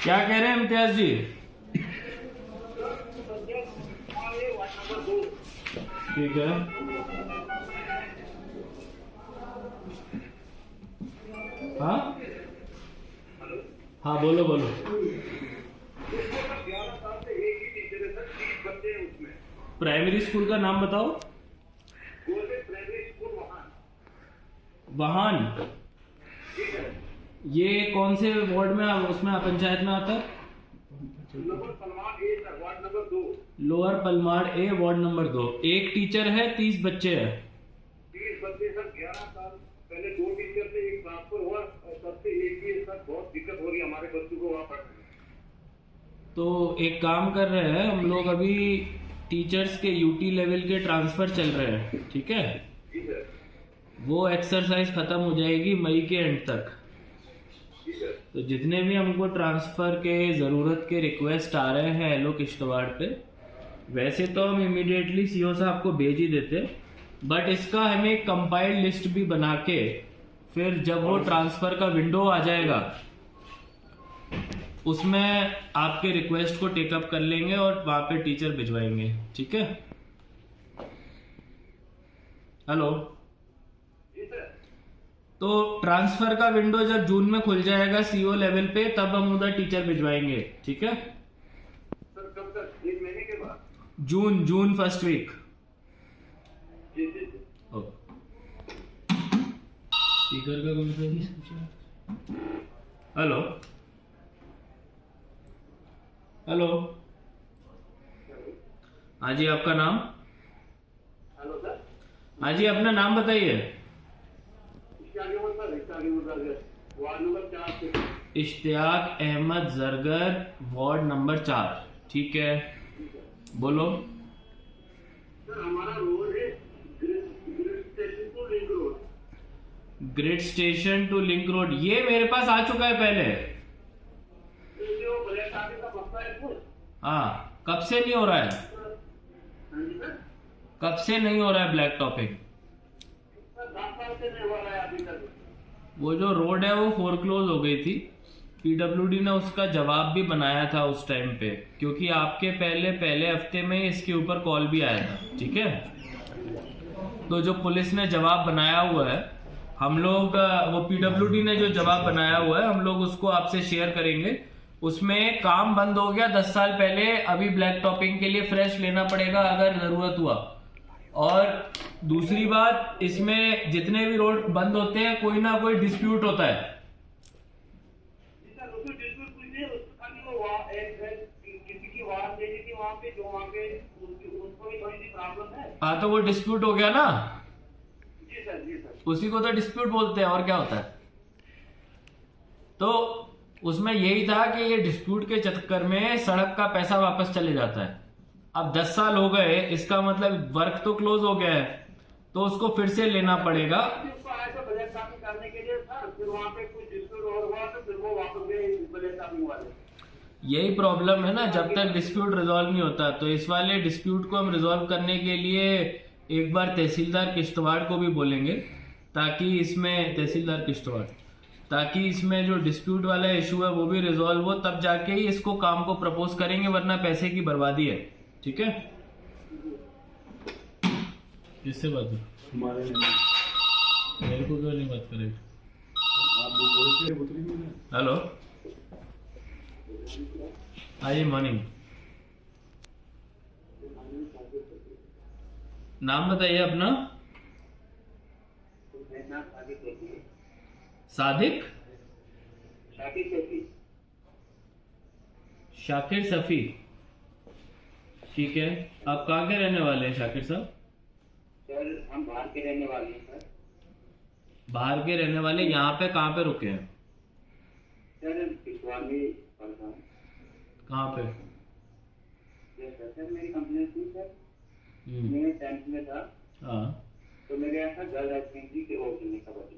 क्या कह रहे हैं इम्तियाज जी? ठीक है। हाँ हाँ, बोलो बोलो। प्राइमरी स्कूल का नाम बताओ। वाहन। ये कौन से वार्ड में उसमें पंचायत में आता है? लोअर पलमाड़ ए वार्ड नंबर 2। एक टीचर है, 30 बच्चे हैं। 30 बच्चे सर। 11 साल पहले 2 टीचर से एक ट्रांसफर हुआ और तब से एक ही सर बहुत दिक्कत हो रही है हमारे बच्चों को वहाँ पढ़ने में। तो एक काम कर रहे हैं हम लोग, अभी टीचर्स के यूटी लेवल के ट्रांसफर चल रहे हैं, ठीक है? जी सर। वो एक्सरसाइज खत्म हो जाएगी मई के एंड तक। जी सर। तो जितने भी हमको ट्रांसफर के जरूरत के रिक्वेस्ट आ रहे हैं एलो किश्तवाड़ पे, वैसे तो हम इमीडिएटली सीओ साहब को भेज ही देते, बट इसका हमें एक कंपाइल्ड लिस्ट भी बना के फिर जब वो ट्रांसफर का विंडो आ जाएगा उसमें आपके रिक्वेस्ट को टेकअप कर लेंगे और वहां पे टीचर भिजवाएंगे, ठीक है? हेलो। जी सर। तो ट्रांसफर का विंडो जब जून में खुल जाएगा सीओ लेवल पे, तब हम उधर टीचर भिजवाएंगे, ठीक है? सर कब तक? 1 महीने के बाद? जून फर्स्ट वीक। जी जी जी। स्पीकर का कौन सा? Hello hello. हाँ जी, आपका नाम? Hello sir. हाँ जी, अपना नाम बताइए। वार्ड नंबर 4 से। इश्तियाक अहमद जरगर, वार्ड नंबर 4, ठीक है? बोलो। सर हमारा रोड है grid station to link road. Grid station to link road, ये मेरे पास आ चुका है पहले। जो ब्लैक टॉपिंग का मसला है वो। हाँ, कब से नहीं हो रहा है? हाँ जी सर। कब से नहीं हो रहा है ब्लैक टॉपिंग? सर 10 साल से नहीं हो रहा है अभी तक। वो जो रोड है वो फोरक्लोज हो गई थी। पीडब्ल्यूडी ने उसका जवाब भी बनाया था उस टाइम पे, क्योंकि आपके पहले हफ्ते में इसके ऊपर कॉल भी आया था, ठीक है? तो जो पुलिस ने जवाब बनाया हुआ है, हम लोग वो पीडब्ल्यूडी ने जो जवाब बनाया हुआ है हम लोग उसको आपसे शेयर करेंगे। उसमें काम बंद हो गया 10 साल पहले, अभी ब्लैक टॉपिंग के लिए फ्रेश लेना पड़ेगा अगर जरूरत हुआ। और दूसरी बात, इसमें जितने भी रोड बंद होते हैं कोई ना कोई डिस्प्यूट होता है। हाँ, तो वो डिस्प्यूट हो गया ना? जी सर। जी सर। उसी को तो डिस्प्यूट बोलते हैं, और क्या होता है? तो उसमें यही था कि ये डिस्प्यूट के चक्कर में सड़क का पैसा वापस चले जाता है। अब 10 साल हो गए, इसका मतलब वर्क तो क्लोज हो गया है, तो उसको फिर से लेना पड़ेगा। करने के लिए था, फिर वहाँ पे कुछ डिस्प्यूट और हुआ तो फिर वो वापस गए ब्लैक टॉपिंग वाले। यही प्रॉब्लम है ना, जब तक डिस्प्यूट रिजॉल्व नहीं होता। तो इस वाले डिस्प्यूट को हम रिजॉल्व करने के लिए एक बार तहसीलदार किश्तवाड़ को भी बोलेंगे, ताकि इसमें जो डिस्प्यूट वाला इशू है वो भी रिजॉल्व हो, तब जाके ही इसको काम को प्रपोज करेंगे, वरना पैसे की बर्बादी है, ठीक है? किससे बात है? मेरे को क्यों नहीं बात करेगी? हेलो। हाय, मॉर्निंग। नाम बताइए अपना। सादिक? शाकिर सफी, ठीक है। आप कहाँ के रहने वाले हैं शाकिर साहब? सर हम बाहर के रहने वाले हैं सर। बाहर के रहने वाले, यहाँ पे कहाँ पे रुके हैं? सर पिछवाड़ में पढ़ता हूँ। कहाँ पे? सर मेरी कंप्लेन थी सर, मैं 10th में था। हाँ। तो मैं गया था गर्ल हाई सेकेंडरी के वो खेलने कबड्डी।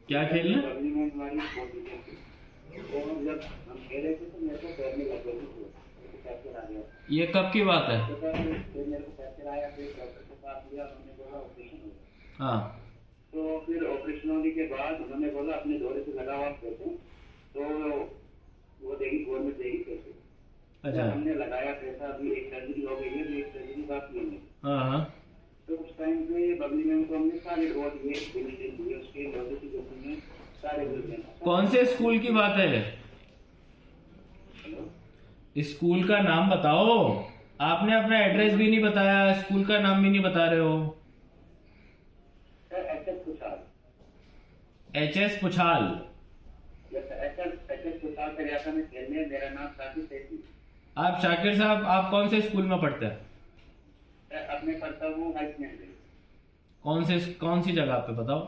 क्या खेलने? कबड्डी में हमारी पोजीशन थी, तो जब हम खेल रहे थे तो मेरे को पैर में लग गई थी, फ्रैक्चर आ गया। ये कब की बात है? तो सर मेरे को फ्रैक्चर आया, फिर डॉक्टर के पास लिया, उन्होंने बोला ऑपरेशन होगा। हाँ। तो फिर ऑपरेशन होने के बाद उन्होंने बोला अपने दौरे से लगा हुआ कैसे, तो वो देखी अच्छा। हमने लगाया पैसा, अभी एक सर्जरी हो गई है, तो एक सर्जरी बाकी है। हाँ हाँ। तो उस टाइम पे बबली मैम को हमने सारे रोड दिए, उसके लॉजिस्टिक में सारे बिल देना। कौन से स्कूल की बात है? स्कूल का नाम बताओ। आपने अपना एड्रेस भी नहीं बताया, स्कूल का नाम भी नहीं बता रहे हो। Sir HS Puchal. HS Puchal. HS Puchal करियाका में खेलने। मेरा नाम शाकिर सैफी। आप शाकिर साहब, आप कौन से स्कूल में पढ़ते हैं? अपने पढ़ता हूँ हाई सेकेंडरी। कौन सी जगह पे बताओ?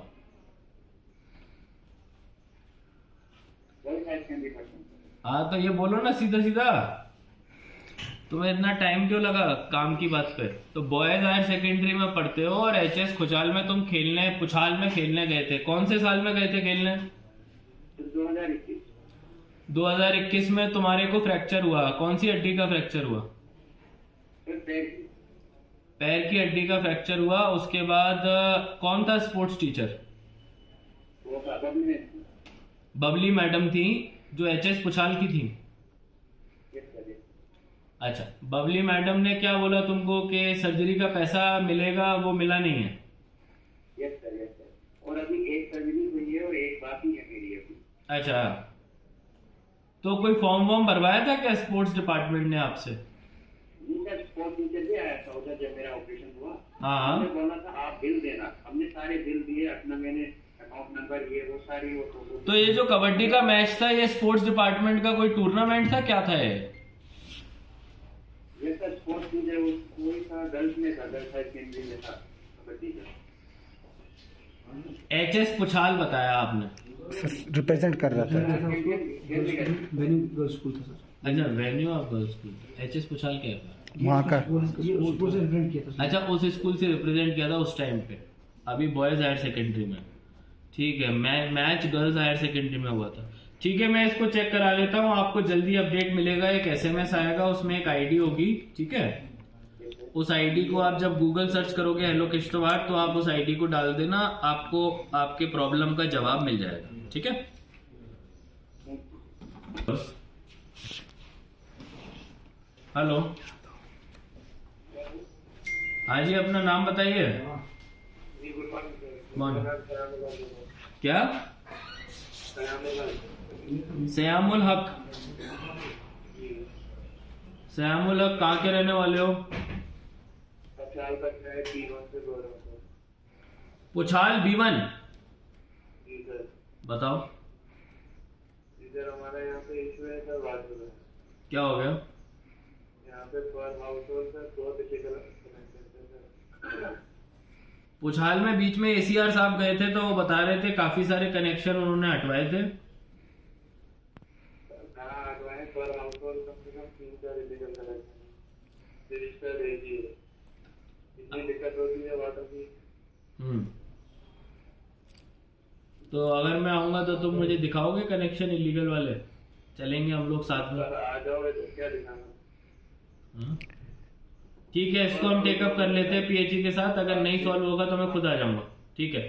वही हाई सेकेंडरी पढ़ता हूँ। हाँ तो ये बोलो ना सीधा सीधा, तुम्हें इतना टाइम क्यों लगा काम की बात पे? तो बॉयज हायर सेकेंडरी में पढ़ते हो और HS खुचाल में तुम खेलने, पुछाल में खेलने गए थे। कौन से साल में गए थे खेलने? 2021। 2021 में तुम्हारे को फ्रैक्चर हुआ। कौन सी हड्डी का फ्रैक्चर हुआ? पैर की हड्डी का फ्रैक्चर हुआ। उसके बाद कौन था स्पोर्ट्स टीचर? बबली मैडम थी जो HS पुछाल की थी। अच्छा, बबली मैडम ने क्या बोला तुमको कि सर्जरी का पैसा मिलेगा? वो मिला नहीं है? Yes sir. और अभी एक सर्जरी हुई है और एक बाकी है मेरी अभी। अच्छा, तो कोई फॉर्म वॉर्म भरवाया था क्या स्पोर्ट्स डिपार्टमेंट ने आपसे? सर स्पोर्ट्स टीचर भी आया था उधर जब मेरा ऑपरेशन हुआ। हाँ। हमने बोला था आप बिल देना, हमने सारे बिल दिए, अपना मैंने अकाउंट नंबर ये वो सारी वो। तो ये जो कबड्डी का मैच था, ये स्पोर्ट्स डिपार्टमेंट का कोई टूर्नामेंट था, क्या था ये सर स्पोर्ट्स टीचर कोई था, गर्ल्स में था, गर्ल्स हाई सेकेंडरी में था कबड्डी का। HS पुछाल बताया आपने? रिप्रेजेंट कर रहा था। वेन्यू गर्ल्स स्कूल था सर। अच्छा, venue of girls school. HS पुछाल क्या था? वहाँ का ये स्कूल से रिप्रेजेंट किया था सर। अच्छा, उस स्कूल से रिप्रेजेंट किया था उस टाइम पे, अभी बॉयज हायर सेकेंडरी में। ठीक है, मैच गर्ल्स हायर सेकेंडरी में हुआ था। ठीक है, मैं इसको चेक करा लेता हूँ, आपको जल्दी अपडेट मिलेगा। एक SMS आएगा, उसमें एक ID होगी, ठीक है? उस ID को आप जब गूगल सर्च करोगे हेलो किश्तवाड़, तो आप उस ID को डाल देना, आपको आपके प्रॉब्लम का जवाब मिल जाएगा, ठीक है? हेलो, हाँ जी, अपना नाम बताइए। क्या? सयामुल हक। सयामुल हक कहाँ के रहने वाले हो? पुछाल B1। बताओ इधर हमारा यहाँ पे इशू है सर, बात हो रहा है। क्या हो गया? यहाँ पे पर हाउस होल्ड सर बहुत अच्छे कनेक्शन। पुछाल में बीच में ACR साहब गए थे तो वो बता रहे थे काफी सारे कनेक्शन उन्होंने हटवाए थे। पर हाउस होल्ड कम से कम 3-4 इलीगल कनेक्शन रजिस्टर भेजिए। इतनी दिक्कत होती है वाटर की। तो अगर मैं आऊंगा तो तुम मुझे दिखाओगे कनेक्शन इलीगल वाले? चलेंगे हम लोग साथ में। आ जाओगे तो क्या दिखाना? ठीक है, इसको हम टेकअप कर लेते हैं PHE के साथ। अगर नहीं सॉल्व होगा तो मैं खुद आ जाऊंगा, ठीक है?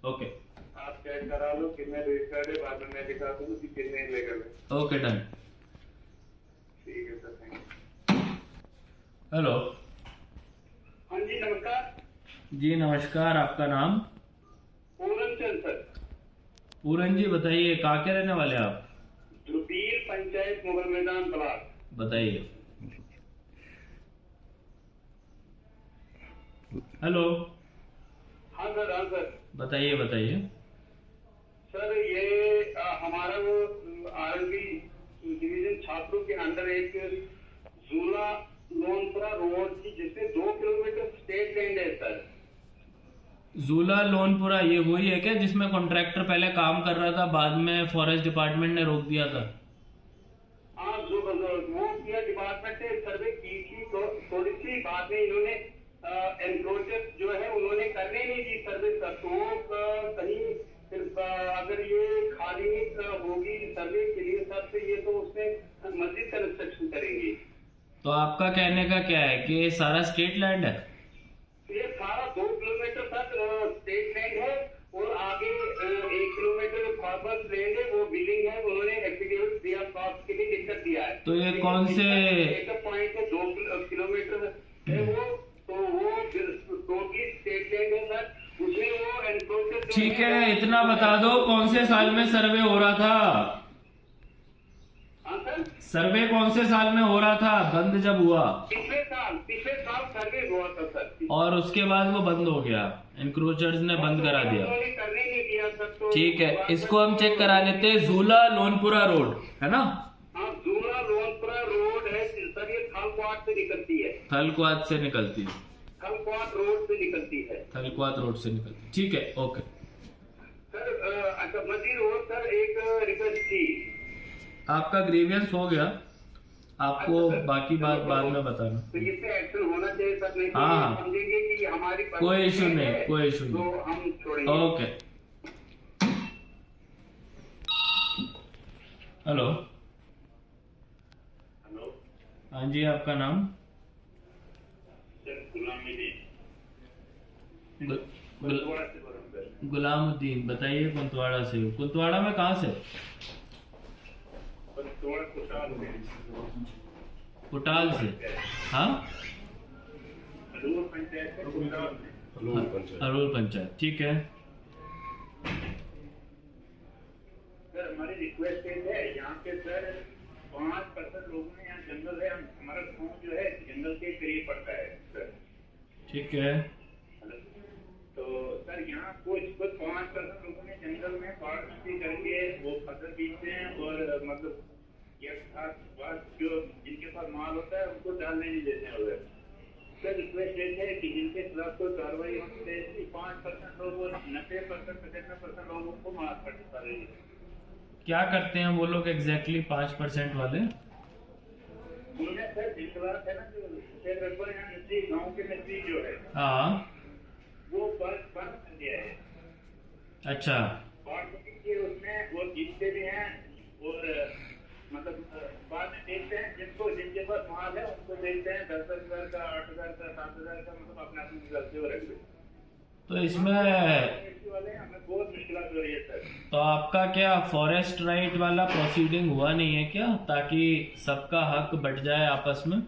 ओके, आप चेक करा लो कितने रजिस्टर्ड है, बाद में मैं दिखा दूंगा कि कितने इलीगल है। Okay, done. ठीक है सर, थैंक यू। हेलो। हाँ जी नमस्कार। जी नमस्कार, आपका नाम? पूरन चंद सर। पूरन जी, बताइए कहाँ के रहने वाले आप? ध्रुवीर पंचायत मुगल मैदान ब्लॉक। बताइए। हेलो। हाँ सर, हाँ सर। बताइए बताइए। सर ये हमारा वो RLB डिवीजन छात्रों के अंडर एक झूला लोनपुरा रोड की जिसमें 2 किलोमीटर स्टेट लैंड है सर। झूला लोनपुरा, ये वही है क्या जिसमें कॉन्ट्रैक्टर पहले काम कर रहा था, बाद में फॉरेस्ट डिपार्टमेंट ने रोक दिया था? हाँ, जो वो किया डिपार्टमेंट ने सर्वे की थी, तो थोड़ी सी बाद में इन्होंने एनक्रोचर जो है उन्होंने करने नहीं दी सर्वे। तो कहीं सिर्फ अगर ये खाली होगी सर्वे के लिए सर, तो ये तो उसमें मस्जिद कंस्ट्रक्शन करेंगे। तो आपका कहने का क्या है कि सारा स्टेट लैंड है? ये सारा 2 किलोमीटर तक स्टेट लैंड है और आगे 1 किलोमीटर फार्मर्स लैंड है, वो बिल्डिंग है, उन्होंने एफिडेविट दिया, के लिए दिक्कत दिया है। तो ये कौन से पॉइंट है 2 किलोमीटर है वो, तो वो टोटली स्टेट लैंड है सर, उसमें वो एनक्रोचर। ठीक है, इतना बता दो कौन से साल में सर्वे हो रहा था? हाँ सर, सर्वे कौन से साल में हो रहा था, बंद जब हुआ? पिछले साल सर्वे हुआ था सर, और उसके बाद वो बंद हो गया, एनक्रोचर्स ने बंद करा दिया। उन्होंने करने नहीं दिया सर। तो ठीक है, इसको हम चेक करा लेते हैं। झूला लोनपुरा रोड है ना? हाँ, जूला लोनपुरा रोड है सर, ये थलक्वाट से निकलती है, थलक्वात से निकलती है, थलक्वाट रोड से निकलती है। थलक्वात रोड से निकलती है। ठीक है, ओके सर अच्छा मजीद और सर एक रिक्वेस्ट थी। आपका ग्रीवियंस हो गया, आपको अच्छा, सर। बाकी बात बाद में बताना। तो इससे एक्शन होना चाहिए सर, नहीं तो हाँ। ये समझेंगे कि हमारी कोई इशू नहीं, है, कोई इशू नहीं। तो हम छोड़ेंगे। Okay, hello. हेलो हाँ जी, आपका नाम? सर, गुलामुद्दीन गुलामुद्दीन से बोल रहा हूं सर। बताइए, कुंतवाड़ा से हो? कुंतवाड़ा में कहाँ से? थोड़ा कुटाल से। कुटाल से? हाँ, अरूर पंचायत से कुटाल से। अरूर पंचायत, ठीक है। सर हमारी रिक्वेस्ट है, यहाँ पे सर 5% लोगों में यहाँ जंगल है, हमारा गाँव जो है जंगल के करीब पड़ता है सर। ठीक है, तो सर यहाँ कुछ 5% लोगों ने जंगल में बाढ़ करके वो फसल बीजते हैं, और मतलब जो जिनके पास माल होता है उनको डालने नहीं देते हैं उधर। सर रिक्वेस्ट है कि जिनके खिलाफ कोई कार्रवाई होनी चाहिए। 5% लोगों 90% 95% लोगों को मार पड़ रही है। क्या करते हैं वो लोग एग्जैक्टली 5% वाले? उन्होंने सर जिनके है ना, जो रकबा यहाँ नजदीक गाँव के नजदीक जो है, हाँ, वो बंद कर दिया है। अच्छा, बाढ़ उसमें वो जीतते भी हैं, और मतलब बाद में देखते हैं जिनके पास माल है उनको देखते हैं 10,000 का, 8,000 का, 7,000 का, मतलब अपने अपने हिसाब से वो रख दे। तो इसमें वाले हमें बहुत मुश्किल हो रही है सर। तो आपका क्या फॉरेस्ट राइट वाला प्रोसीडिंग हुआ नहीं है क्या, ताकि सबका हक बट जाए आपस में?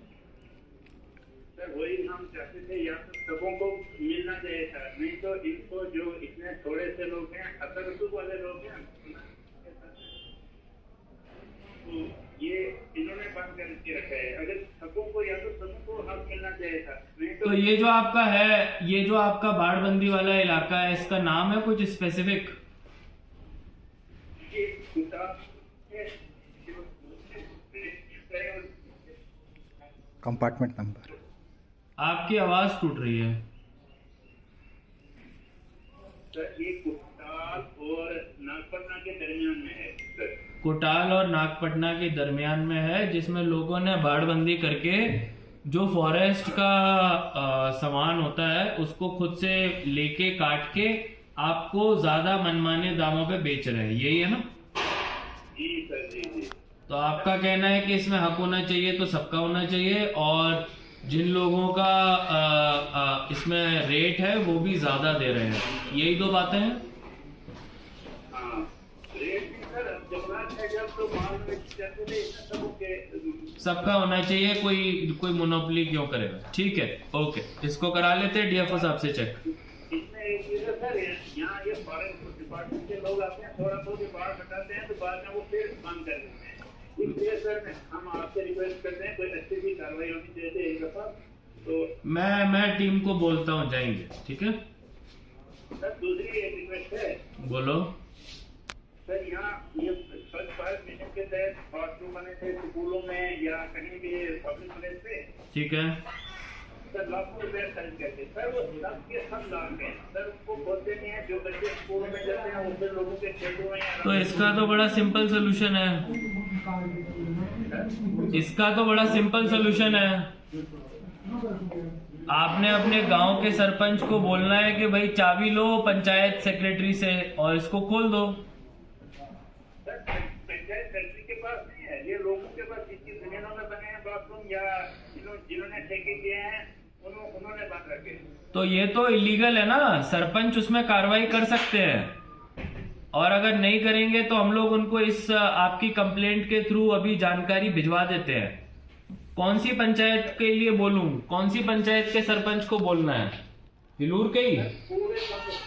सर वही हम चाहते थे, या तो सबों को मिलना चाहिए था, नहीं तो इनको जो इतने थोड़े से लोग हैं, असरसुख वाले लोग हैं, तो ये इन्होंने बंद करके रखा है। अगर सबों को, या तो सबों को हक मिलना चाहिए था, नहीं तो ये जो आपका है, ये जो आपका बाढ़बंदी वाला इलाका है, इसका नाम है कुछ स्पेसिफिक? Compartment number. आपकी आवाज टूट रही है सर। ये कुटाल और नागपटना के दरमियान में है सर। कोटाल और नागपटना के दरमियान में है, जिसमें लोगों ने बाढ़बंदी करके जो फॉरेस्ट का सामान होता है उसको खुद से लेके काट के आपको ज्यादा मनमाने दामों पे बेच रहे हैं, यही है ना? जी सर, जी जी। तो आपका कहना है कि इसमें हक होना चाहिए तो सबका होना चाहिए, और जिन लोगों का इसमें रेट है वो भी ज्यादा दे रहे हैं, यही दो बातें हैं? हाँ, रेट भी सर जब है, जब तो माल बेचते थे सबों के सबका होना चाहिए, कोई मोनोपोली क्यों करेगा? ठीक है, ओके, इसको करा लेते हैं डीएफओ साहब से चेक। इसमें एक चीज है सर, यहाँ ये फॉरेस्ट डिपार्टमेंट के लोग आते हैं, थोड़ा बहुत बाढ़ हटाते हैं, तो बाद में वो फिर बंद कर देते हैं। इसलिए सर हम आपसे रिक्वेस्ट करते हैं, कोई अच्छी भी कार्रवाई होनी चाहिए एक दफा। तो मैं टीम को बोलता हूँ, जाएंगे, ठीक है? सर दूसरी एक रिक्वेस्ट है। बोलो। सर यहाँ ये स्वच्छ भारत मिशन के तहत बाथरूम बने थे स्कूलों में या कहीं भी पब्लिक प्लेस पे, ठीक है सर लाखों रुपए खर्च करके, सर वो सब के सब लाख हैं सर, उनको बोलते नहीं है। जो बच्चे स्कूलों में जाते हैं उनसे लोगों के खेतों में, तो इसका तो बड़ा सिंपल सोल्यूशन है, इसका तो बड़ा सिंपल सोल्यूशन है। आपने अपने गांव के सरपंच को बोलना है कि भाई चाबी लो पंचायत सेक्रेटरी से और इसको खोल दो। सर पंचायत सेक्रेटरी के पास नहीं है, ये लोगों के पास, जिसकी जमीनों में बने हैं बाथरूम या जिन्होंने ठेके किए हैं उन्होंने बंद रखे। तो ये तो इलीगल है ना, सरपंच उसमें कार्रवाई कर सकते हैं। और अगर नहीं करेंगे तो हम लोग उनको इस आपकी कंप्लेंट के थ्रू अभी जानकारी भिजवा देते हैं। कौन सी पंचायत के लिए बोलूं, कौन सी पंचायत के सरपंच को बोलना है? हिलूर के ही? पूरे पंचायत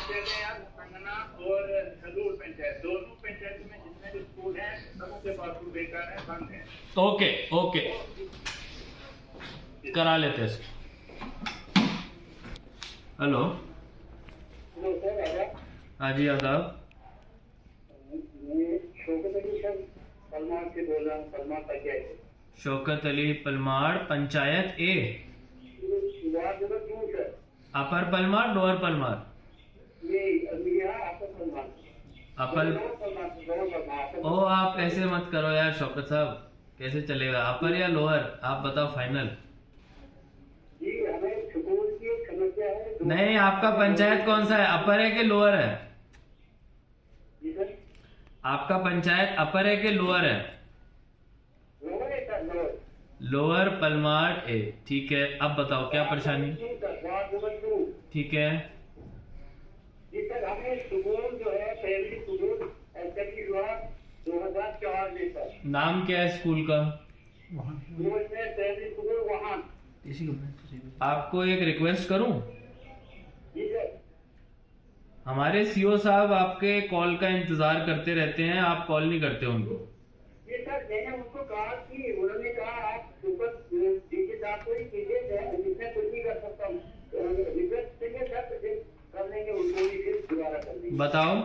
में यार संगना और हजूर पंचायत, दोनों पंचायत में जितने भी स्कूल हैं सबके बाथरूम बेकार है, बंद है। ओके ओके, करा लेते हैं। हेलो, हाँ जी आदाब। शौकत अली सर पलमार से बोल रहा हूँ, पलमार पंचायत। शौकत अली पलमाड़, पंचायत ए, वार्ड नंबर 2 सर। अपर पलमाड़, लोअर पलमाड़? अपर। ओ आप ऐसे मत करो यार शौकत साहब, कैसे चलेगा? अपर या लोअर आप बताओ फाइनल। जी हमें स्कूल की एक समस्या है। नहीं, आपका पंचायत कौन सा है, अपर है कि लोअर है? जी सर, आपका पंचायत अपर है कि लोअर है? लोअर है सर, लोअर। लोअर पलमाड़ ए, ठीक है। अब बताओ क्या परेशानी? Ward number 2। ठीक है। जी सर, हमें स्कूल जो है प्राइमरी स्कूल एसएससी हुआ 2004 में सर। नाम क्या है स्कूल का? स्कूल में प्राइमरी स्कूल वहाँ। इसी कंप्लेंट आपको एक रिक्वेस्ट करूं? जी सर। हमारे सीओ साहब आपके कॉल का इंतजार करते रहते हैं, आप कॉल नहीं करते उनको। जी सर, मैंने उनको कहा कि उन्होंने कहा आप सुपर डीजी साहब को ही कीजिए, जिसमें कुछ नहीं कर सकता हूँ। रिक्वेस्ट देंगे सर, कर देंगे उनको ही, फिर दोबारा कर देंगे। बताओ।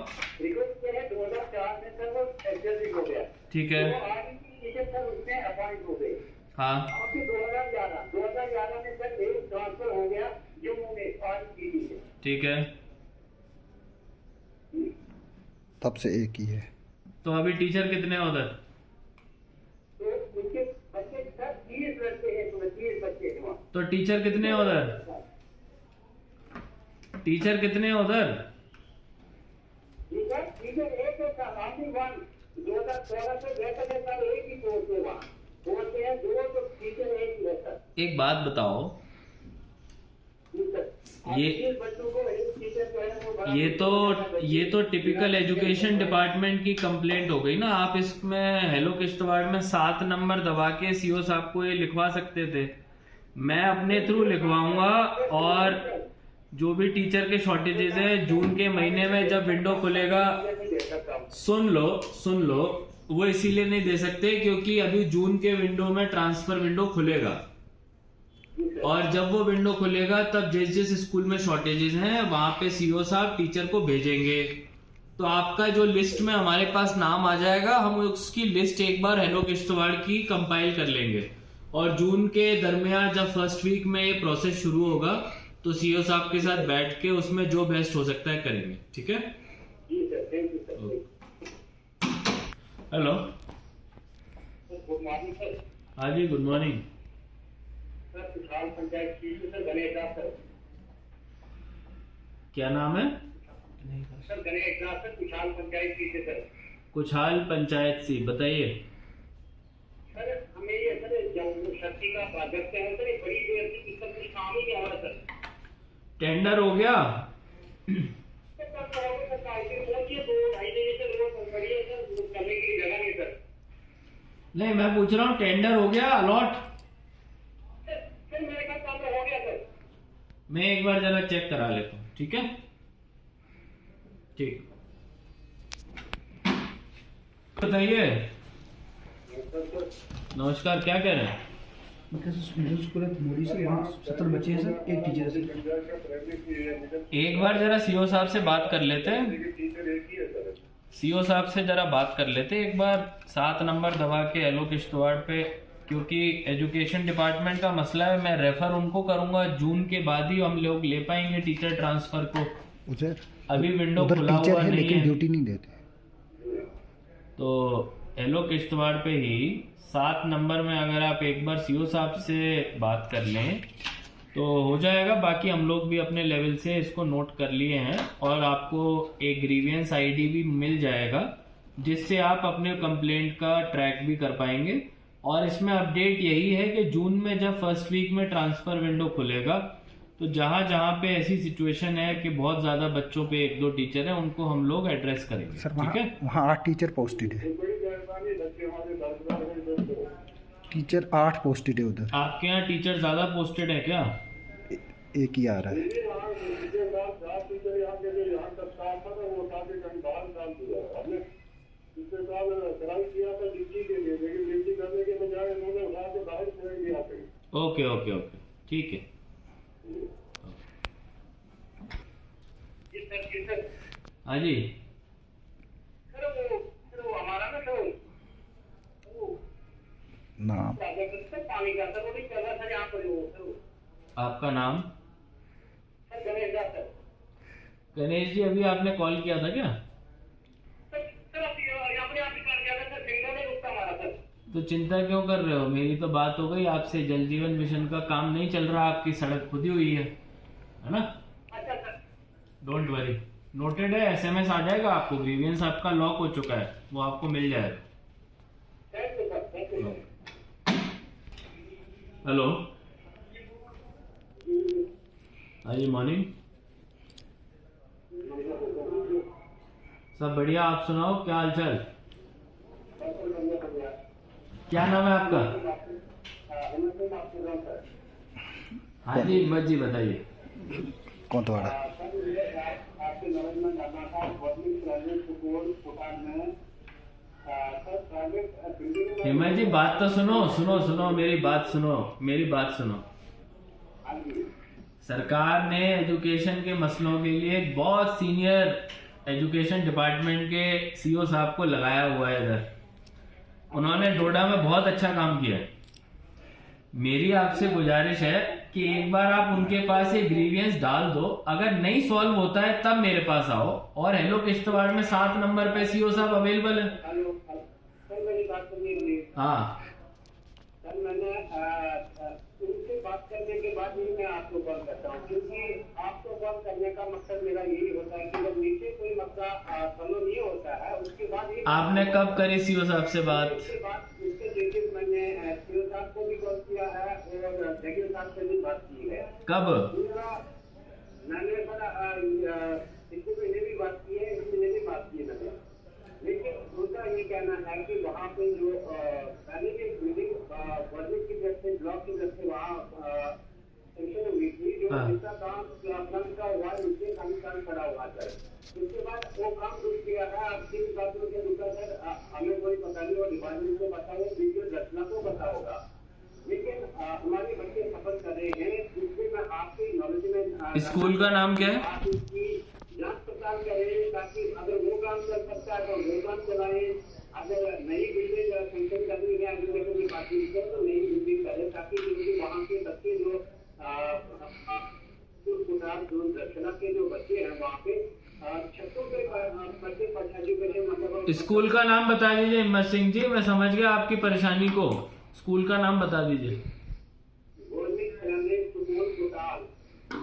रिक्वेस्ट है 2004 में सर वो एसएससी हो गया। ठीक है। तो आगे की टीचर सर उसमें अपॉइंट हो गए। हाँ। आपके 2011 में सर एक ट्रांसफर हो गया जम्मू में आरटीडी से। ठीक है। तब से एक ही है। तो अभी टीचर कितने हैं उधर? तो उनके बच्चे सर 30 लड़के हैं, तो 30 बच्चे हैं वहाँ। तो टीचर कितने हैं उधर? टीचर कितने हैं उधर? जी सर, टीचर एक है सर, only one। 2016 से बेहतर है सर, एक ही कोर्स है वहाँ। कोर्स है 2, तो टीचर एक ही है सर। एक बात बताओ, जी सर, ये 30 बच्चों को एक टीचर जो है वो बड़ा। ये तो टिपिकल एजुकेशन डिपार्टमेंट की कंप्लेंट हो गई ना। आप इसमें हेलो किश्तवाड़ में 7 नंबर दबा के सीओ साहब को ये लिखवा सकते थे। मैं अपने थ्रू लिखवाऊंगा, और जो भी टीचर के शॉर्टेजेस है जून के महीने में जब विंडो खुलेगा, सुन लो, वो इसीलिए नहीं दे सकते क्योंकि अभी जून के विंडो में ट्रांसफर विंडो खुलेगा, और जब वो विंडो खुलेगा तब जिस स्कूल में शॉर्टेजेस हैं वहां पे सीओ साहब टीचर को भेजेंगे। तो आपका जो लिस्ट में हमारे पास नाम आ जाएगा, हम उसकी लिस्ट एक बार हेलो किश्तवाड़ की कंपाइल कर लेंगे, और जून के दरमियान जब फर्स्ट वीक में ये प्रोसेस शुरू होगा तो सीओ साहब के साथ बैठ के उसमें जो बेस्ट हो सकता है करेंगे। ठीक है? जी sir, thank you sir. Hello, good morning sir. हाँ जी good morning. Sir Kuchal panchayat की सर गणेश दास सर। क्या नाम है? सर गणेश दास सर, कुछाल पंचायत की सर। कुछाल पंचायत सी, बताइए। सर हमें ये सर जब शक्ति का प्रोजेक्ट है सर, बड़ी देर से इसका कुछ काम ही नहीं हो रहा सर। टेंडर हो गया? नहीं, मैं पूछ रहा हूँ टेंडर हो गया, अलॉट? मैं एक बार जरा चेक करा लेता हूँ। ठीक है? ठीक, बताइए। नमस्कार, क्या कह रहे हैं? मिडिल स्कूल है मोदी से, वहाँ 70 बच्चे हैं सर, एक टीचर है सर। एक बार जरा सीओ साहब से बात कर लेते हैं। सीओ साहब से जरा बात कर लेते हैं एक बार। 7 नंबर दबा के हेलो किश्तवाड़ पे, क्योंकि एजुकेशन डिपार्टमेंट का मसला है। मैं रेफर उनको करूंगा, जून के बाद ही हम लोग ले पाएंगे टीचर ट्रांसफर को। उधर अभी विंडो उधर खुला टीचर हुआ है नहीं लेकिन है, ड्यूटी नहीं देते। तो हेलो किश्तवाड़ पे ही 7 नंबर में अगर आप एक बार सीओ साहब से बात कर लें तो हो जाएगा। बाकी हम लोग भी अपने लेवल से इसको नोट कर लिए हैं, और आपको एक ग्रीवियंस आईडी भी मिल जाएगा जिससे आप अपने कंप्लेंट का ट्रैक भी कर पाएंगे। और इसमें अपडेट यही है कि जून में जब फर्स्ट वीक में ट्रांसफर विंडो खुलेगा तो जहाँ जहाँ पे ऐसी सिचुएशन है कि बहुत ज़्यादा बच्चों पे 1-2 टीचर हैं, उनको हम लोग एड्रेस करेंगे। सर ठीक है, वहाँ 8 टीचर पोस्टेड है। टीचर 8 पोस्टेड है उधर। आपके यहाँ टीचर ज़्यादा पोस्टेड है क्या? एक ही आ रहा है। ओके ओके ओके, ठीक है। हाँ जी, हमारा ना नाम पानी का सर वो नहीं चल रहा सर यहाँ पर आपका नाम? सर गणेश दा सर। गणेश जी, अभी आपने कॉल किया था क्या? तो चिंता क्यों कर रहे हो? मेरी तो बात हो गई आपसे, जल जीवन मिशन का काम नहीं चल रहा, आपकी सड़क खुदी हुई है ना? अच्छा सर, डोंट वरी, नोटेड है, एसएमएस आ जाएगा आपको। ग्रीवियंस आपका लॉक हो चुका है, वो आपको मिल जाएगा। Thank you sir, thank you. Hello, हाँ जी, मॉर्निंग। सब बढ़िया, आप सुनाओ, क्या हाल चाल? क्या नाम है आपका? हाँ जी, हिम्मत जी बताइए। कौन तो आ रहा? आपके नॉलेज में करना था गवर्नमेंट प्राइवेट स्कूल भूटान में सर प्राइवेट। हिम्मत जी, बात तो सुनो सुनो सुनो, मेरी बात सुनो, मेरी बात सुनो। सरकार ने एजुकेशन के मसलों के लिए एक बहुत सीनियर एजुकेशन डिपार्टमेंट के सीईओ साहब को लगाया हुआ है इधर। उन्होंने डोडा में बहुत अच्छा काम किया है। मेरी आपसे गुजारिश है कि एक बार आप उनके पास ये ग्रीवियंस डाल दो, अगर नहीं सॉल्व होता है तब मेरे पास आओ। और हेलो किश्तवाड़ में 7 नंबर पे सीईओ साहब अवेलेबल है। सर मेरी बात सुनिए। हाँ, सर मैंने उनसे बात करने के बाद ही मैं आपको कॉल करता हूँ, क्योंकि आपको कॉल करने का मकसद मेरा यही होता है कि जब नीचे कोई मसला सॉल्व नहीं होता है उसके बाद ही। आपने कब करी सीईओ साहब से बात? उसके देखिए मैंने सीईओ साहब को भी कॉल किया है और जगीर साहब से भी बात की है। कब? मैंने सर इससे पहले भी बात की है, इससे पहले भी बात की है मैंने। लेकिन उनका ये कहना है कि वहाँ पे जो पहले की बिल्डिंग गवर्नमेंट की तरफ से ब्लॉक की तरफ से वहाँ सेंक्शन हुई थी, जो जिसका काम प्लम्ब का हुआ नीचे काम खड़ा हुआ सर। उसके बाद वो काम रुक गया है। अब 3 बातों के रुका सर, हमें कोई पता नहीं, वो डिपार्टमेंट को पता है, वीडियो रचना को पता होगा। लेकिन हमारे बच्चे सफर कर रहे हैं, इसलिए मैं आपकी नॉलेज में। स्कूल का नाम क्या है? आप इसकी जांच पड़ताल करें, ताकि अगर वो काम चल सकता है तो वो काम चलाएं। अगर नई बिल्डिंग सेंक्शन करनी है, अगर कोई बात नहीं है तो नई बिल्डिंग करें, ताकि क्योंकि वहाँ के बच्चे जो रचना के जो बच्चे हैं वहाँ पे छतों पे बच्चे एजुकेशन मतलब। स्कूल का नाम बता दीजिए हिम्मत सिंह जी, मैं समझ गया आपकी परेशानी को। स्कूल का नाम बता दीजिए। Government private school Kotal.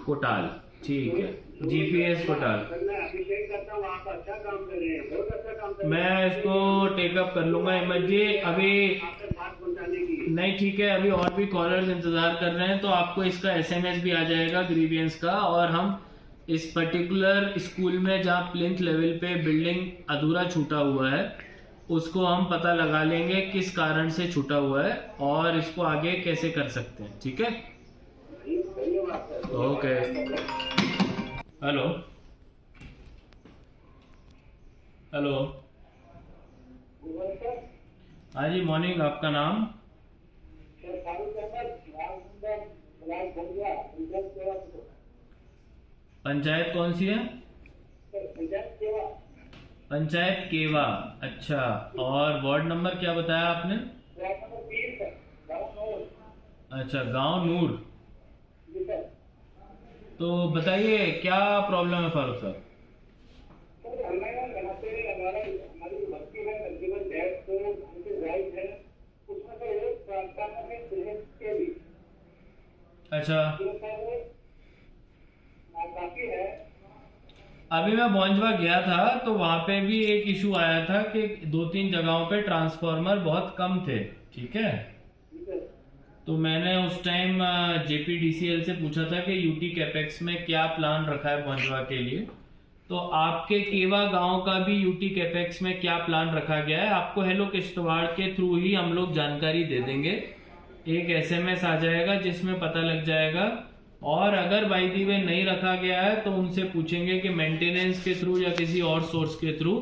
Kotal, ठीक है, जीपीएस कोटाल। मैं अभिषेक करता हूँ, आप अच्छा काम कर रहे हैं, बहुत अच्छा काम कर रहे हैं। मैं इसको टेकअप कर लूंगा हिम्मत जी। अभी आपसे बात पहुँचाने की नहीं, ठीक है, अभी और भी कॉलर्स इंतजार कर रहे हैं, तो आपको इसका एसएमएस भी आ जाएगा ग्रीवियंस का। और हम इस पर्टिकुलर स्कूल में जहाँ प्लिंथ लेवल पे बिल्डिंग अधूरा छूटा हुआ है, उसको हम पता लगा लेंगे किस कारण से छूटा हुआ है और इसको आगे कैसे कर सकते हैं। ठीक है, ओके। हेलो हेलो, हाँ जी, मॉर्निंग, आपका नाम? पंचायत कौन सी है? पंचायत केवा, अच्छा। और वार्ड नंबर क्या बताया आपने? अच्छा, गांव नूर। तो बताइए क्या प्रॉब्लम है फारूक साहब? अच्छा, अभी मैं बौंजवा गया था तो वहां पे भी एक इशू आया था कि 2-3 जगहों पे ट्रांसफार्मर बहुत कम थे। ठीक है, तो मैंने उस टाइम JPDCL से पूछा था कि यूटी कैपेक्स में क्या प्लान रखा है पंजवा के लिए। तो आपके केवा गांव का भी यूटी कैपेक्स में क्या प्लान रखा गया है, आपको हेलो किश्तवाड़ के थ्रू ही हम लोग जानकारी दे देंगे। एक SMS आ जाएगा जिसमें पता लग जाएगा, और अगर बाई दी वे नहीं रखा गया है तो उनसे पूछेंगे कि मेंटेनेंस के थ्रू या किसी और सोर्स के थ्रू,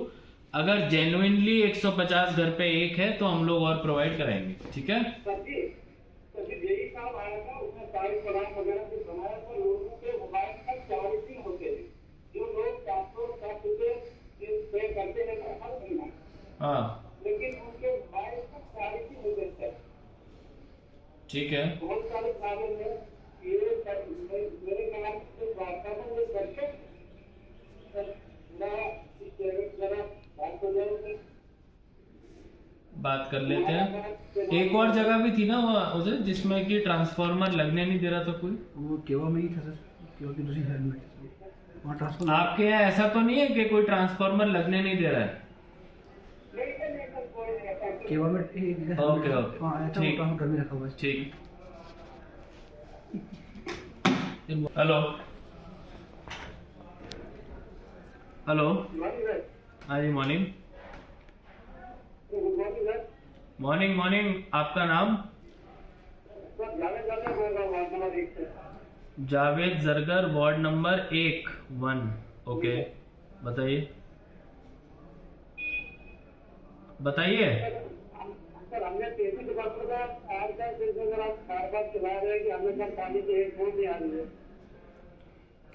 अगर जेन्युइनली 150 घर पे एक है तो हम लोग और प्रोवाइड कराएंगे। ठीक है। सर जी जेई साहब आया था, उसने सारे प्लान वगैरह जो बनाया था, लोगों के मोबाइल पर क्वालिटी होते थे, जो लोग 400 रुपये पे करते हैं हर महीना, हाँ लेकिन उनके मोबाइल पर क्वालिटी होते थे। ठीक है। बहुत सारे प्रॉब्लम है ये मेरे नाम से वार्ता में ये करके बात कर लेते हैं। एक और जगह भी थी ना उसे जिसमें कि ट्रांसफार्मर लगने नहीं दे रहा था कोई, वो केवा में ही था सर, केवा की दूसरी साइड में था। वहाँ ट्रांसफर आपके यहाँ ऐसा तो नहीं है कि कोई ट्रांसफार्मर लगने नहीं दे रहा है? केवा में एक जगह ओके ओके हाँ आया था, वो ठीक ट्रांसफर घर में रखा हुआ है। ठीक। हेलो हेलो, हाँ जी मॉर्निंग मॉर्निंग मॉर्निंग। आपका नाम? Javed Zargar, ward number 1 okay, बताइए बताइए। सर हमने 33 डिपार्टमेंट का आज का अगर आप बार चला रहे हैं कि हमें सर पानी की एक बोर्ड नहीं आ रही है।